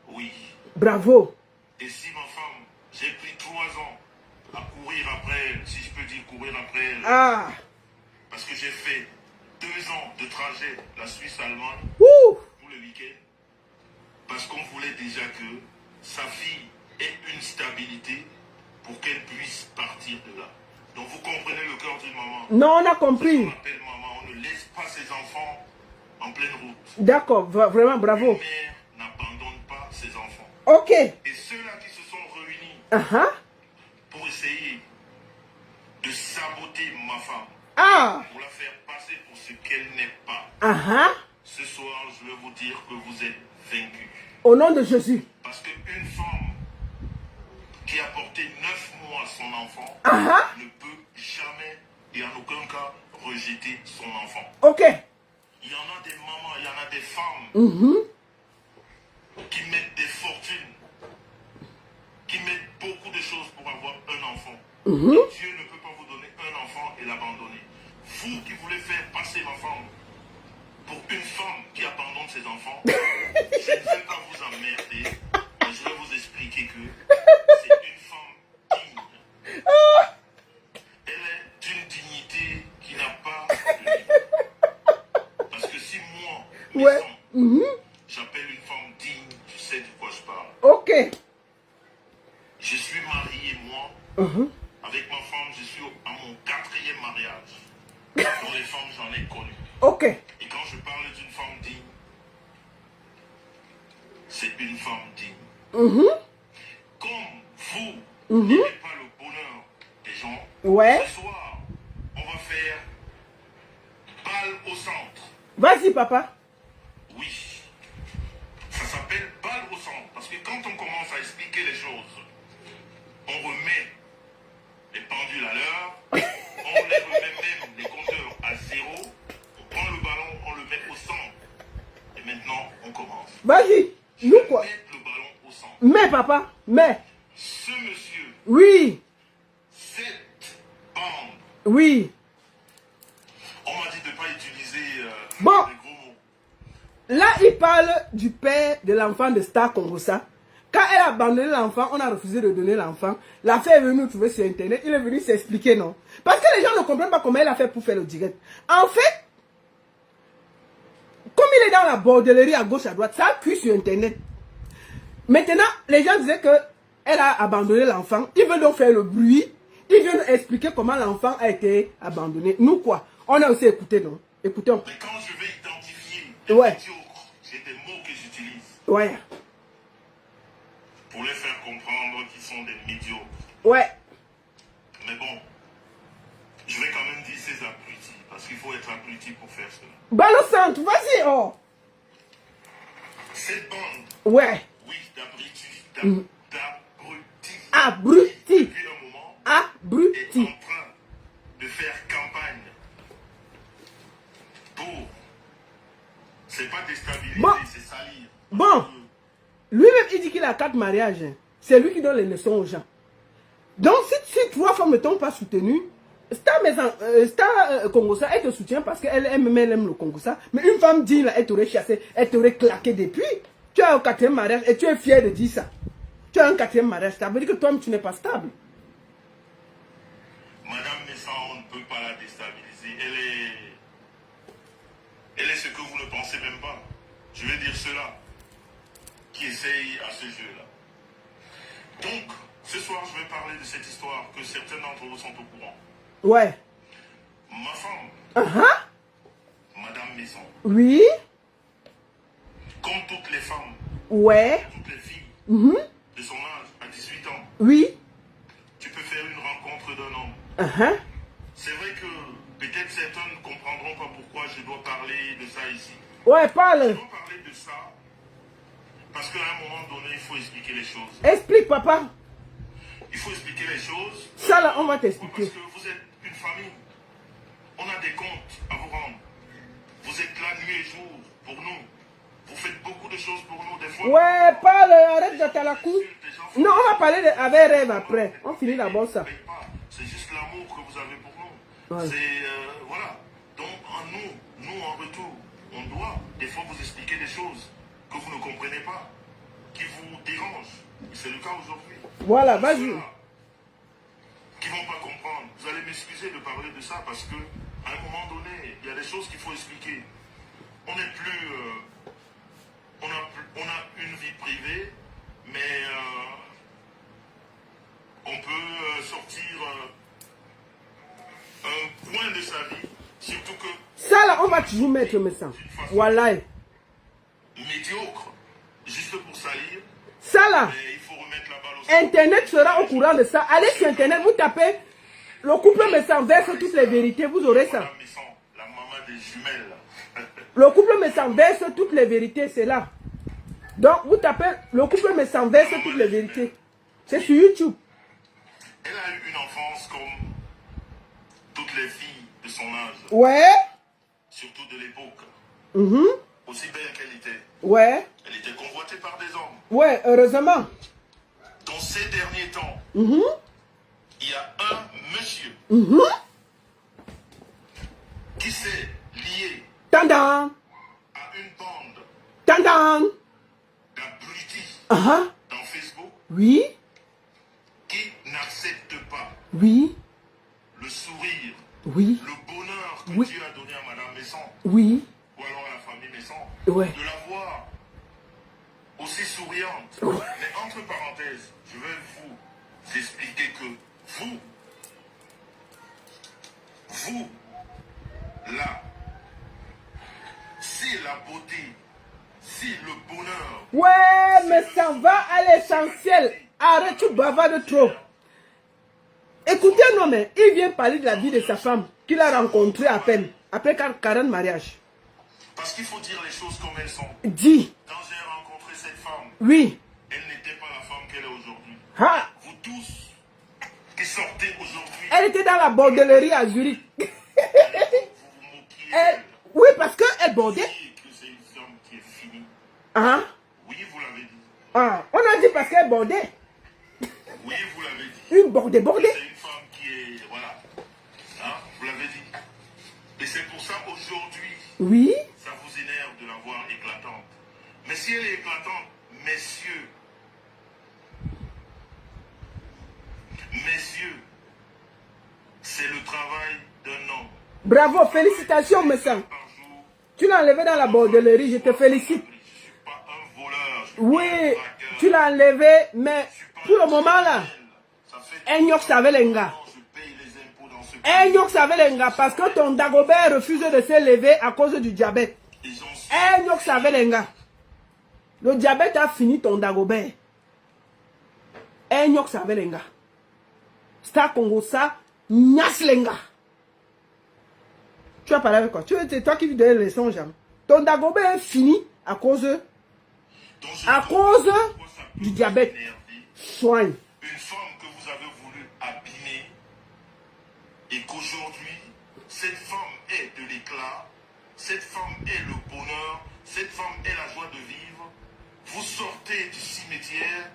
Oui. Bravo. Et si ma femme, j'ai pris 3 ans à courir après elle, si je peux dire courir après elle, Ah. parce que j'ai fait 2 ans de trajet la Suisse-Allemagne Ouh. pour le week-end, parce qu'on voulait déjà que sa fille ait une stabilité pour qu'elle puisse partir de là. Donc vous comprenez le cœur d'une maman. Non, on a compris. On appelle maman, on ne laisse pas ses enfants en pleine route. D'accord, vraiment bravo. Une mère n'abandonne pas ses enfants. Ok. Et ceux-là qui se sont réunis pour essayer de saboter ma femme, pour la faire passer pour ce qu'elle n'est pas, ce soir, je vais vous dire que vous êtes vaincus. Au nom de Jésus. Parce qu'une femme qui a porté 9 mois son enfant ne peut jamais et en aucun cas rejeter son enfant. Ok. Il y en a des mamans, il y en a des femmes qui mettent des fortunes, qui mettent beaucoup de choses pour avoir un enfant. Et Dieu ne peut pas vous donner un enfant et l'abandonner. Vous qui voulez faire passer ma femme pour une femme qui abandonne ses enfants, je ne vais pas vous emmerder, mais je vais vous expliquer que c'est une femme digne. Elle est d'une dignité qui n'a pas de limite. Parce que si moi, j'appelle une femme digne, tu sais de quoi je parle. Ok. Je suis marié, moi, avec ma femme, je suis à mon 4e mariage. Dans les femmes, j'en ai connu. Ok. Et quand je parle d'une femme digne, c'est une femme digne. Comme vous n'aimez pas le bonheur des gens, ce soir, on va faire balle au centre. Vas-y, papa. Oui. Ça s'appelle balle au centre. Parce que quand on commence à expliquer les choses, on remet les pendules à l'heure, on les remet même les compteurs à 0, on prend le ballon, on le met au centre. Et maintenant, on commence. Vas-y. Je Nous vais quoi? mettre le ballon au centre. Mais, papa. Mais. Ce monsieur, Oui. cette bande, Oui. on m'a dit de ne pas utiliser Bon. des gros mots. Là, il parle du père de l'enfant de Star Congosa. Quand elle a abandonné l'enfant, on a refusé de donner l'enfant. L'affaire est venue nous trouver sur Internet. Il est venu s'expliquer, non? Parce que les gens ne comprennent pas comment elle a fait pour faire le direct. En fait, comme il est dans la bordellerie à gauche, à droite, ça a cuit sur Internet. Maintenant, les gens disaient qu'elle a abandonné l'enfant. Ils veulent donc faire le bruit. Ils viennent expliquer comment l'enfant a été abandonné. Nous, quoi? On a aussi écouté, non? Écoutons. Mais quand je vais identifier des Ouais. médiocres, j'ai des mots que j'utilise Ouais. pour les faire comprendre qu'ils sont des médiocres. Ouais. Mais bon, je vais quand même dire ces abrutis, parce qu'il faut être abruti pour faire cela. Balançante, vas-y, oh. Cette bande, Ouais. oui, d'abrutis, d'abrutis, Abruti. depuis un moment, est Abruti. en train de faire campagne pour, c'est pas déstabiliser, Bon. c'est salir. Bon. Lui-même, il dit qu'il a 4 mariages. Hein. C'est lui qui donne les leçons aux gens. Donc, si 3 femmes ne t'ont pas soutenu, Star Congossa, elle te soutient parce qu'elle aime le Congossa. Mais une femme digne, là, elle t'aurait chassé, elle t'aurait claqué depuis. Tu as un 4e mariage et tu es fier de dire ça. Tu as un 4e mariage, ça veut dire que toi-même, tu n'es pas stable. Madame Messa, on ne peut pas la déstabiliser. Elle est ce que vous ne pensez même pas. Je vais dire cela qui essayent à ce jeu-là. Donc, ce soir, je vais parler de cette histoire que certains d'entre vous sont au courant. Ouais. Ma femme, Madame Maison, Oui. comme toutes les femmes, Ouais. toutes les filles de son âge, à 18 ans, Oui. tu peux faire une rencontre d'un homme. C'est vrai que peut-être certains ne comprendront pas pourquoi je dois parler de ça ici. Ouais, Je parle. dois parler de ça parce qu'à un moment donné, il faut expliquer les choses. Explique, papa. Il faut expliquer les choses. Ça, là, on va Parce t'expliquer. que vous êtes une famille. On a des comptes à vous rendre. Vous êtes là nuit et jour pour nous. Vous faites beaucoup de choses pour nous. Des fois, Ouais, parle, arrête de ta la cour. Non, on va parler avec rêve après. On finit d'abord ça. c'est juste l'amour que vous avez pour nous. Ouais. C'est, voilà. Donc, en nous en retour, on doit des fois vous expliquer des choses que vous ne comprenez pas, qui vous dérangent. C'est le cas aujourd'hui. Voilà, vas-y. Ceux-là qui ne vont pas comprendre, vous allez m'excuser de parler de ça parce que à un moment donné, il y a des choses qu'il faut expliquer. On n'est plus, on a une vie privée, mais on peut sortir un point de sa vie, surtout que Ça, là, on va toujours mettre le message. Voilà. médiocre, juste pour salir. Ça, là. Mais il faut remettre la balle au centre. Internet sera au courant de ça. Allez sur Internet, vous tapez le couple me verse toutes les vérités, vous aurez ça. Madame Messon, la maman des jumelles. Le couple me verse toutes les vérités, c'est là. Donc, vous tapez le couple me verse toutes les vérités. C'est sur YouTube. Elle a eu une enfance comme toutes les filles de son âge, Ouais. surtout de l'époque. Mhm. Aussi belle qu'elle était. Ouais. Elle était convoitée par des hommes. Ouais, heureusement. Dans ces derniers temps, Mhm. il y a un monsieur Mhm. qui s'est lié Tandam. à une bande Tandam. d'abrutis Ah. dans Facebook Oui. qui n'acceptent pas Oui. le sourire, Oui. le bonheur que Oui. Dieu a donné à Madame Messon, Oui. ou alors à la famille Messon, Ouais. de la voir aussi souriante. Ouais. Mais entre parenthèses, je vais vous expliquer que vous, là, si la beauté, si le bonheur, Ouais, mais ça va à l'essentiel. Arrête, tu bavardes trop. Écoutez, non, mais il vient parler de la vie de sa femme qu'il a rencontrée à peine, après 40 mariages. parce qu'il faut dire les choses comme elles sont. Dis, Quand j'ai rencontré cette femme, oui. elle n'était pas la femme qu'elle est aujourd'hui. Ah, Vous tous qui sortez aujourd'hui, elle était dans la bordellerie à Zurich. vous vous moquiez d'elle. Oui, parce qu'elle bordait. Vous dites que c'est une femme qui est finie. Ah, Oui, vous l'avez dit. ah, on a dit parce qu'elle bordait. Oui, vous l'avez dit. Une bordée, bordée. C'est une femme qui est... Voilà. Hein, vous l'avez dit. Et c'est pour ça aujourd'hui, Oui. ça vous énerve de la voir éclatante. Mais si elle est éclatante, messieurs, c'est le travail d'un homme. Bravo, félicitations, Messan. Par jour, Tu l'as enlevé dans la bordellerie, je te félicite. je ne suis pas un voleur, je suis Oui, pas un braqueur. Tu l'as enlevé, mais pour le moment là, Enyok savait les gars. Enyok savait les gars parce que ton Dagobert refusait de se lever à cause du diabète. Enyok savait les gars. Le diabète a fini ton Dagobert. Enyok savait les gars. Star Congo ça, Nyas les gars. Tu vas parler avec quoi? C'est toi qui lui donnes les leçons, jamais. Ton Dagobert est fini à cause du diabète. Soigne. Une femme que vous avez voulu abîmer et qu'aujourd'hui, cette femme est de l'éclat, cette femme est le bonheur, cette femme est la joie de vivre. Vous sortez du cimetière,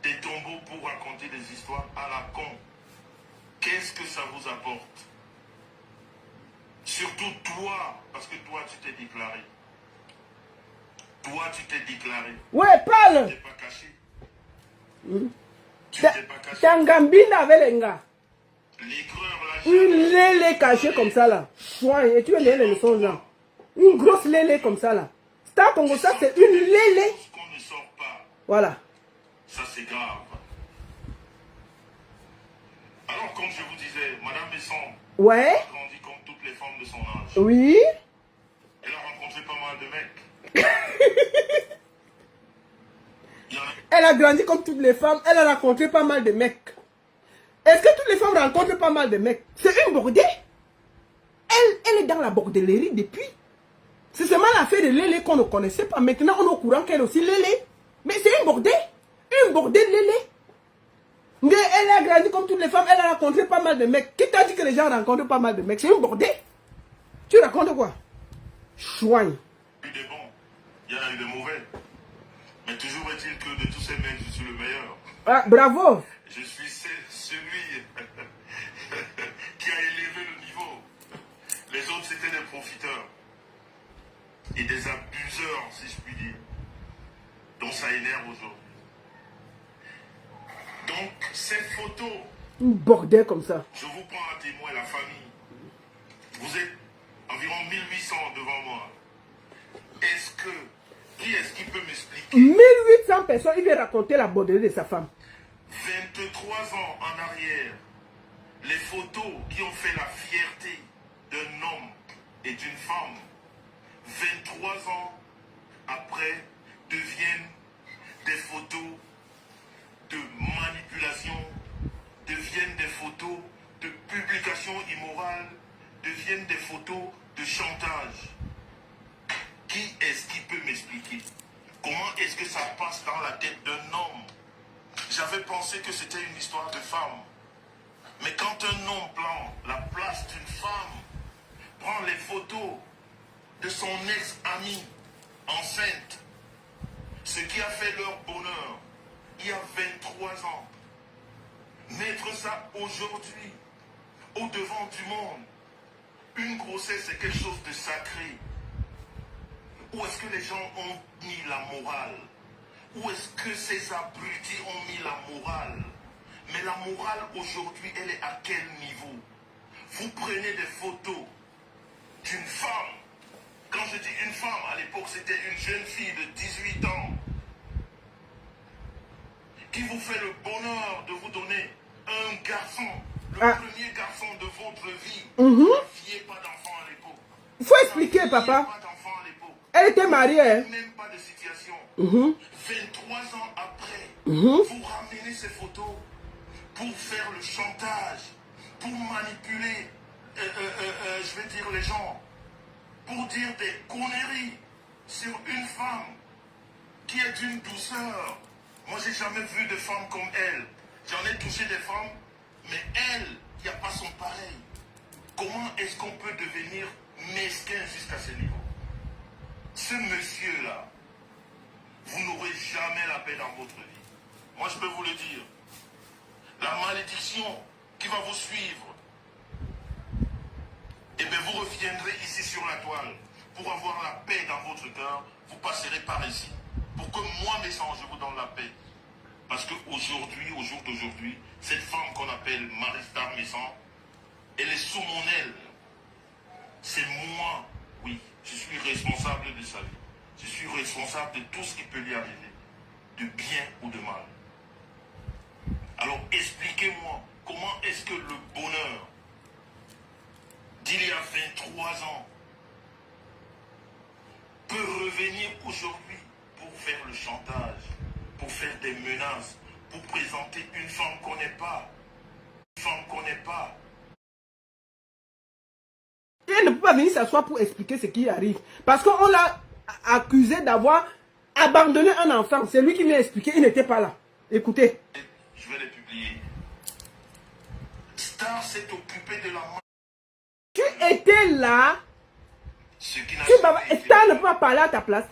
des tombeaux pour raconter des histoires à la con. Qu'est-ce que ça vous apporte? Surtout toi, parce que toi tu t'es déclaré. Toi tu t'es déclaré. Ouais, parle. Tu t'es pas caché. Tu t'es pas caché. Tangambine avec les gars. L'aigreur, Une lélé cachée comme ça là. Soigne. Et tu es les leçons là. Une grosse lélé comme ça là. Star Congo ça c'est une lélé. qu'on ne sort pas. Voilà. Ça c'est grave. Alors comme je vous disais, Madame Besson Ouais. a grandi comme toutes les femmes de son âge. Oui. Elle a rencontré pas mal de mecs. Il y en a Elle a grandi comme toutes les femmes. Elle a rencontré pas mal de mecs. Est-ce que toutes les femmes rencontrent pas mal de mecs? C'est une bordée. Elle est dans la bordellerie depuis. C'est seulement l'affaire de Lélé qu'on ne connaissait pas. Maintenant, on est au courant qu'elle aussi Lélé. Mais c'est une bordée. Une bordée de Lélé. Mais elle a grandi comme toutes les femmes. Elle a rencontré pas mal de mecs. Qui t'a dit que les gens rencontrent pas mal de mecs? C'est une bordée. Tu racontes quoi? Chouigne. eu des bons, il y en a eu des mauvais. Mais toujours est-il que de tous ces mecs, je suis le meilleur. Ah, bravo. Je suis celui qui a élevé le niveau. Les autres, c'était des profiteurs. Et des abuseurs, si je puis dire. Donc ça énerve aujourd'hui. Donc, ces photos, Une bordée comme ça. je vous prends à témoin la famille. Vous êtes environ 1800 devant moi. Qui est-ce qui peut m'expliquer 1800 personnes, il vient raconter la bordellerie de sa femme. 23 ans en arrière, les photos qui ont fait la fierté d'un homme et d'une femme, 23 ans après, deviennent des photos de manipulation, deviennent des photos de publication immorale, deviennent des photos de chantage. Qui est-ce qui peut m'expliquer? Comment est-ce que ça passe dans la tête d'un homme? J'avais pensé que c'était une histoire de femme. Mais quand un homme prend la place d'une femme, prend les photos de son ex-amie enceinte, ce qui a fait leur bonheur il y a 23 ans, mettre ça aujourd'hui, au devant du monde, une grossesse c'est quelque chose de sacré. Où est-ce que les gens ont mis la morale? Où est-ce que ces abrutis ont mis la morale? Mais la morale aujourd'hui, elle est à quel niveau? Vous prenez des photos d'une femme. Quand je dis une femme, à l'époque, c'était une jeune fille de 18 ans qui vous fait le bonheur de vous donner un garçon, le premier garçon de votre vie. Vous n'aviez pas d'enfant à l'époque. Il faut expliquer, papa. Elle était mariée. Hein? Même pas de situation. 23 ans après, vous ramenez ces photos pour faire le chantage, pour manipuler, je vais dire les gens, pour dire des conneries sur une femme qui est d'une douceur. Moi, j'ai jamais vu de femme comme elle. J'en ai touché des femmes, mais elle, il n'y a pas son pareil. Comment est-ce qu'on peut devenir mesquin jusqu'à ce niveau? Ce monsieur-là, vous n'aurez jamais la paix dans votre vie. Moi, je peux vous le dire. La malédiction qui va vous suivre, eh bien, vous reviendrez ici sur la toile. Pour avoir la paix dans votre cœur, vous passerez par ici. Pour que moi, mes sangs, je vous donne la paix. Parce qu'aujourd'hui, au jour d'aujourd'hui, cette femme qu'on appelle Marie-Star Messan, elle est sous mon aile. C'est moi, oui, je suis responsable de sa vie. Je suis responsable de tout ce qui peut lui arriver. de bien ou de mal. Alors expliquez-moi, comment est-ce que le bonheur d'il y a 23 ans peut revenir aujourd'hui pour faire le chantage, pour faire des menaces, pour présenter une femme qu'on n'est pas. Une femme qu'on n'est pas. Et elle ne peut pas venir s'asseoir pour expliquer ce qui arrive. Parce qu'on l'a accusé d'avoir abandonné un enfant. C'est lui qui m'a expliqué, il n'était pas là. Écoutez. Je vais les publier. Star s'est occupé de la main. Tu étais là. Star ne peut pas parler à ta place.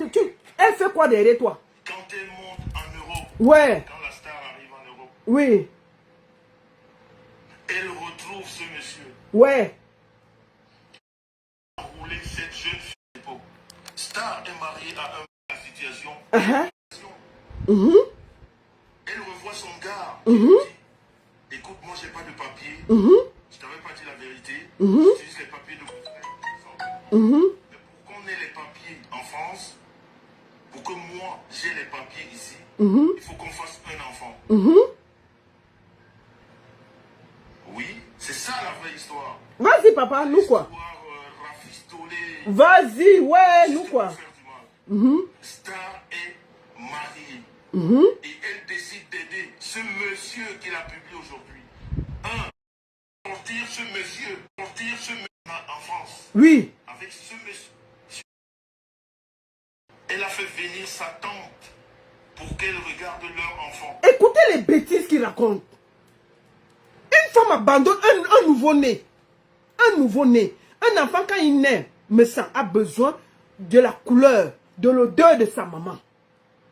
Elle fait quoi derrière toi? Quand elle monte en Europe. Ouais. Quand la star arrive en Europe. Oui. Elle retrouve ce monsieur. Ouais. Rouler cette jeune fille à l'époque. Star est mariée à la situation. Elle revoit son gars. Écoute, moi j'ai pas de papier. Je t'avais pas dit la vérité. J'utilise les papiers de mon frère. Mais pour qu'on ait les papiers en France, pour que moi j'ai les papiers ici, il faut qu'on fasse un enfant. Oui, c'est ça la vraie histoire. Vas-y papa, nous quoi? Rafistoler. Vas-y, ouais, nous quoi? Star est mariée. Et elle décide d'aider ce monsieur qu'il a publié aujourd'hui. Sortir ce monsieur en France. Oui. Avec ce monsieur. Elle a fait venir sa tante pour qu'elle regarde leur enfant. Écoutez les bêtises qu'il raconte. Une femme abandonne un nouveau-né. Un nouveau-né. Un enfant, quand il naît, a besoin de la couleur, de l'odeur de sa maman,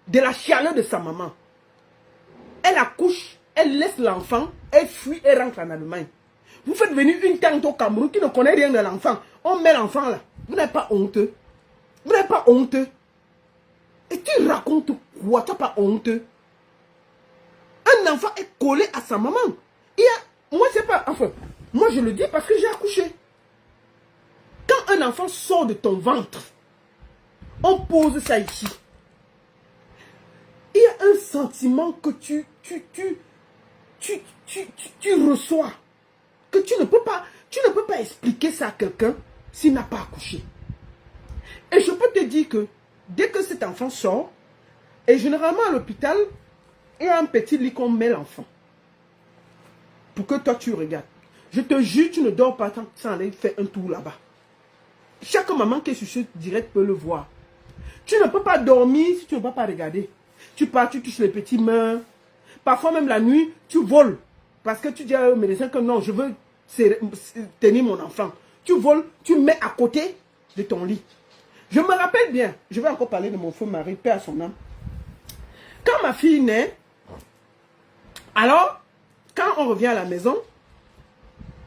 de la chaleur de sa maman. Elle accouche, elle laisse l'enfant, elle fuit et rentre en Allemagne. Vous faites venir une tante au Cameroun qui ne connaît rien de l'enfant. On met l'enfant là. Vous n'êtes pas honteux. Vous n'êtes pas honteux. Et tu racontes quoi? Tu n'as pas honteux. Un enfant est collé à sa maman. Moi, c'est pas... Enfin, moi, je le dis parce que j'ai accouché. Quand un enfant sort de ton ventre, on pose ça ici. Il y a un sentiment que tu reçois. Que tu ne peux pas expliquer ça à quelqu'un s'il n'a pas accouché. Et je peux te dire que dès que cet enfant sort, et généralement à l'hôpital, il y a un petit lit qu'on met l'enfant. Pour que toi tu regardes. Je te jure, tu ne dors pas tant sans aller faire un tour là-bas. Chaque maman qui est sur ce direct peut le voir. Tu ne peux pas dormir si tu ne peux pas regarder. Tu pars, tu touches les petites mains. Parfois même la nuit, tu voles. Parce que tu dis au médecin que non, je veux tenir mon enfant. Tu voles, tu mets à côté de ton lit. Je me rappelle bien, je vais encore parler de mon feu mari, paix à son âme. Quand ma fille naît, alors, quand on revient à la maison,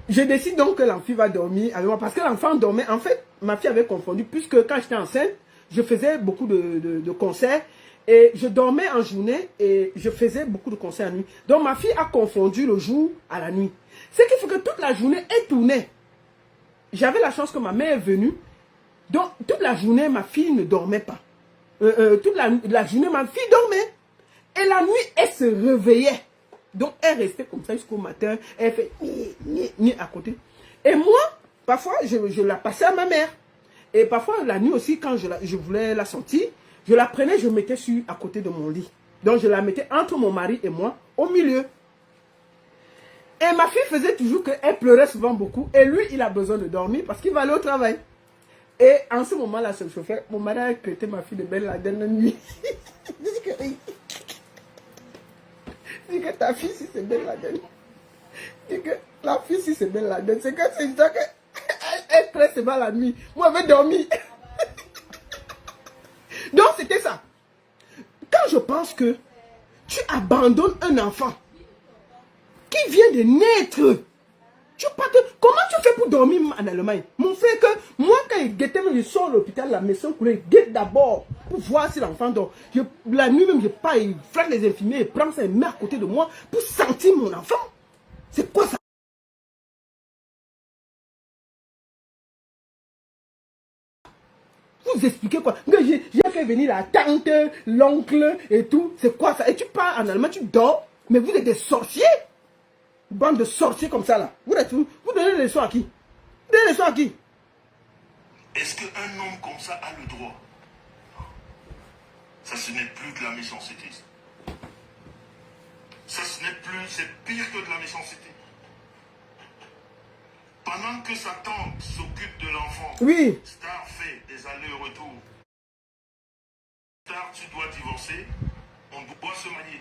je décide donc que l'enfant va dormir avec moi. Parce que l'enfant dormait. En fait, ma fille avait confondu. Puisque quand j'étais enceinte, je faisais beaucoup de concerts. Et je dormais en journée et je faisais beaucoup de concerts la nuit. Donc ma fille a confondu le jour à la nuit. Ce qui fait que toute la journée, elle tournait. J'avais la chance que ma mère est venue. Donc toute la journée, ma fille ne dormait pas. Toute la journée, ma fille dormait. Et la nuit, elle se réveillait. Donc elle restait comme ça jusqu'au matin. Elle fait ni à côté. Et moi, parfois, je la passais à ma mère. Et parfois, la nuit aussi, quand je voulais la sentir, je la prenais, je mettais à côté de mon lit. Donc, je la mettais entre mon mari et moi, au milieu. Et ma fille faisait toujours qu'elle pleurait souvent beaucoup. Et lui, il a besoin de dormir parce qu'il va aller au travail. Et en ce moment-là, ce chauffeur, mon mari a traité ma fille de belle la dernière nuit. Dis que ta fille, si c'est belle la dernière. Dis que la fille, si c'est belle la dernière. C'est que c'est ça qu'elle traite seulement la nuit. Moi, je vais dormir. Donc, c'était ça. Quand je pense que tu abandonnes un enfant qui vient de naître, comment tu fais pour dormir en Allemagne? Mon frère, que moi, quand il guettait, je sors de l'hôpital, la maison coulée, il guette d'abord pour voir si l'enfant dort. La nuit même, je pars, il flatte les infirmiers, il prend ça, il met à côté de moi pour sentir mon enfant. C'est quoi ça? vous expliquez quoi? J'ai fait venir la tante, l'oncle et tout. C'est quoi ça? Et tu parles en allemand, tu dors. Mais vous êtes des sorciers. Bande de sorciers comme ça là. Vous donnez les leçons à qui? Vous donnez les leçons à qui? Est-ce qu'un homme comme ça a le droit? Ça, ce n'est plus de la méchanceté. Ça, ce n'est plus, c'est pire que de la méchanceté. Pendant que sa tante s'occupe de l'enfant, oui. Star fait des allers-retours. Star, tu dois divorcer, on doit se marier.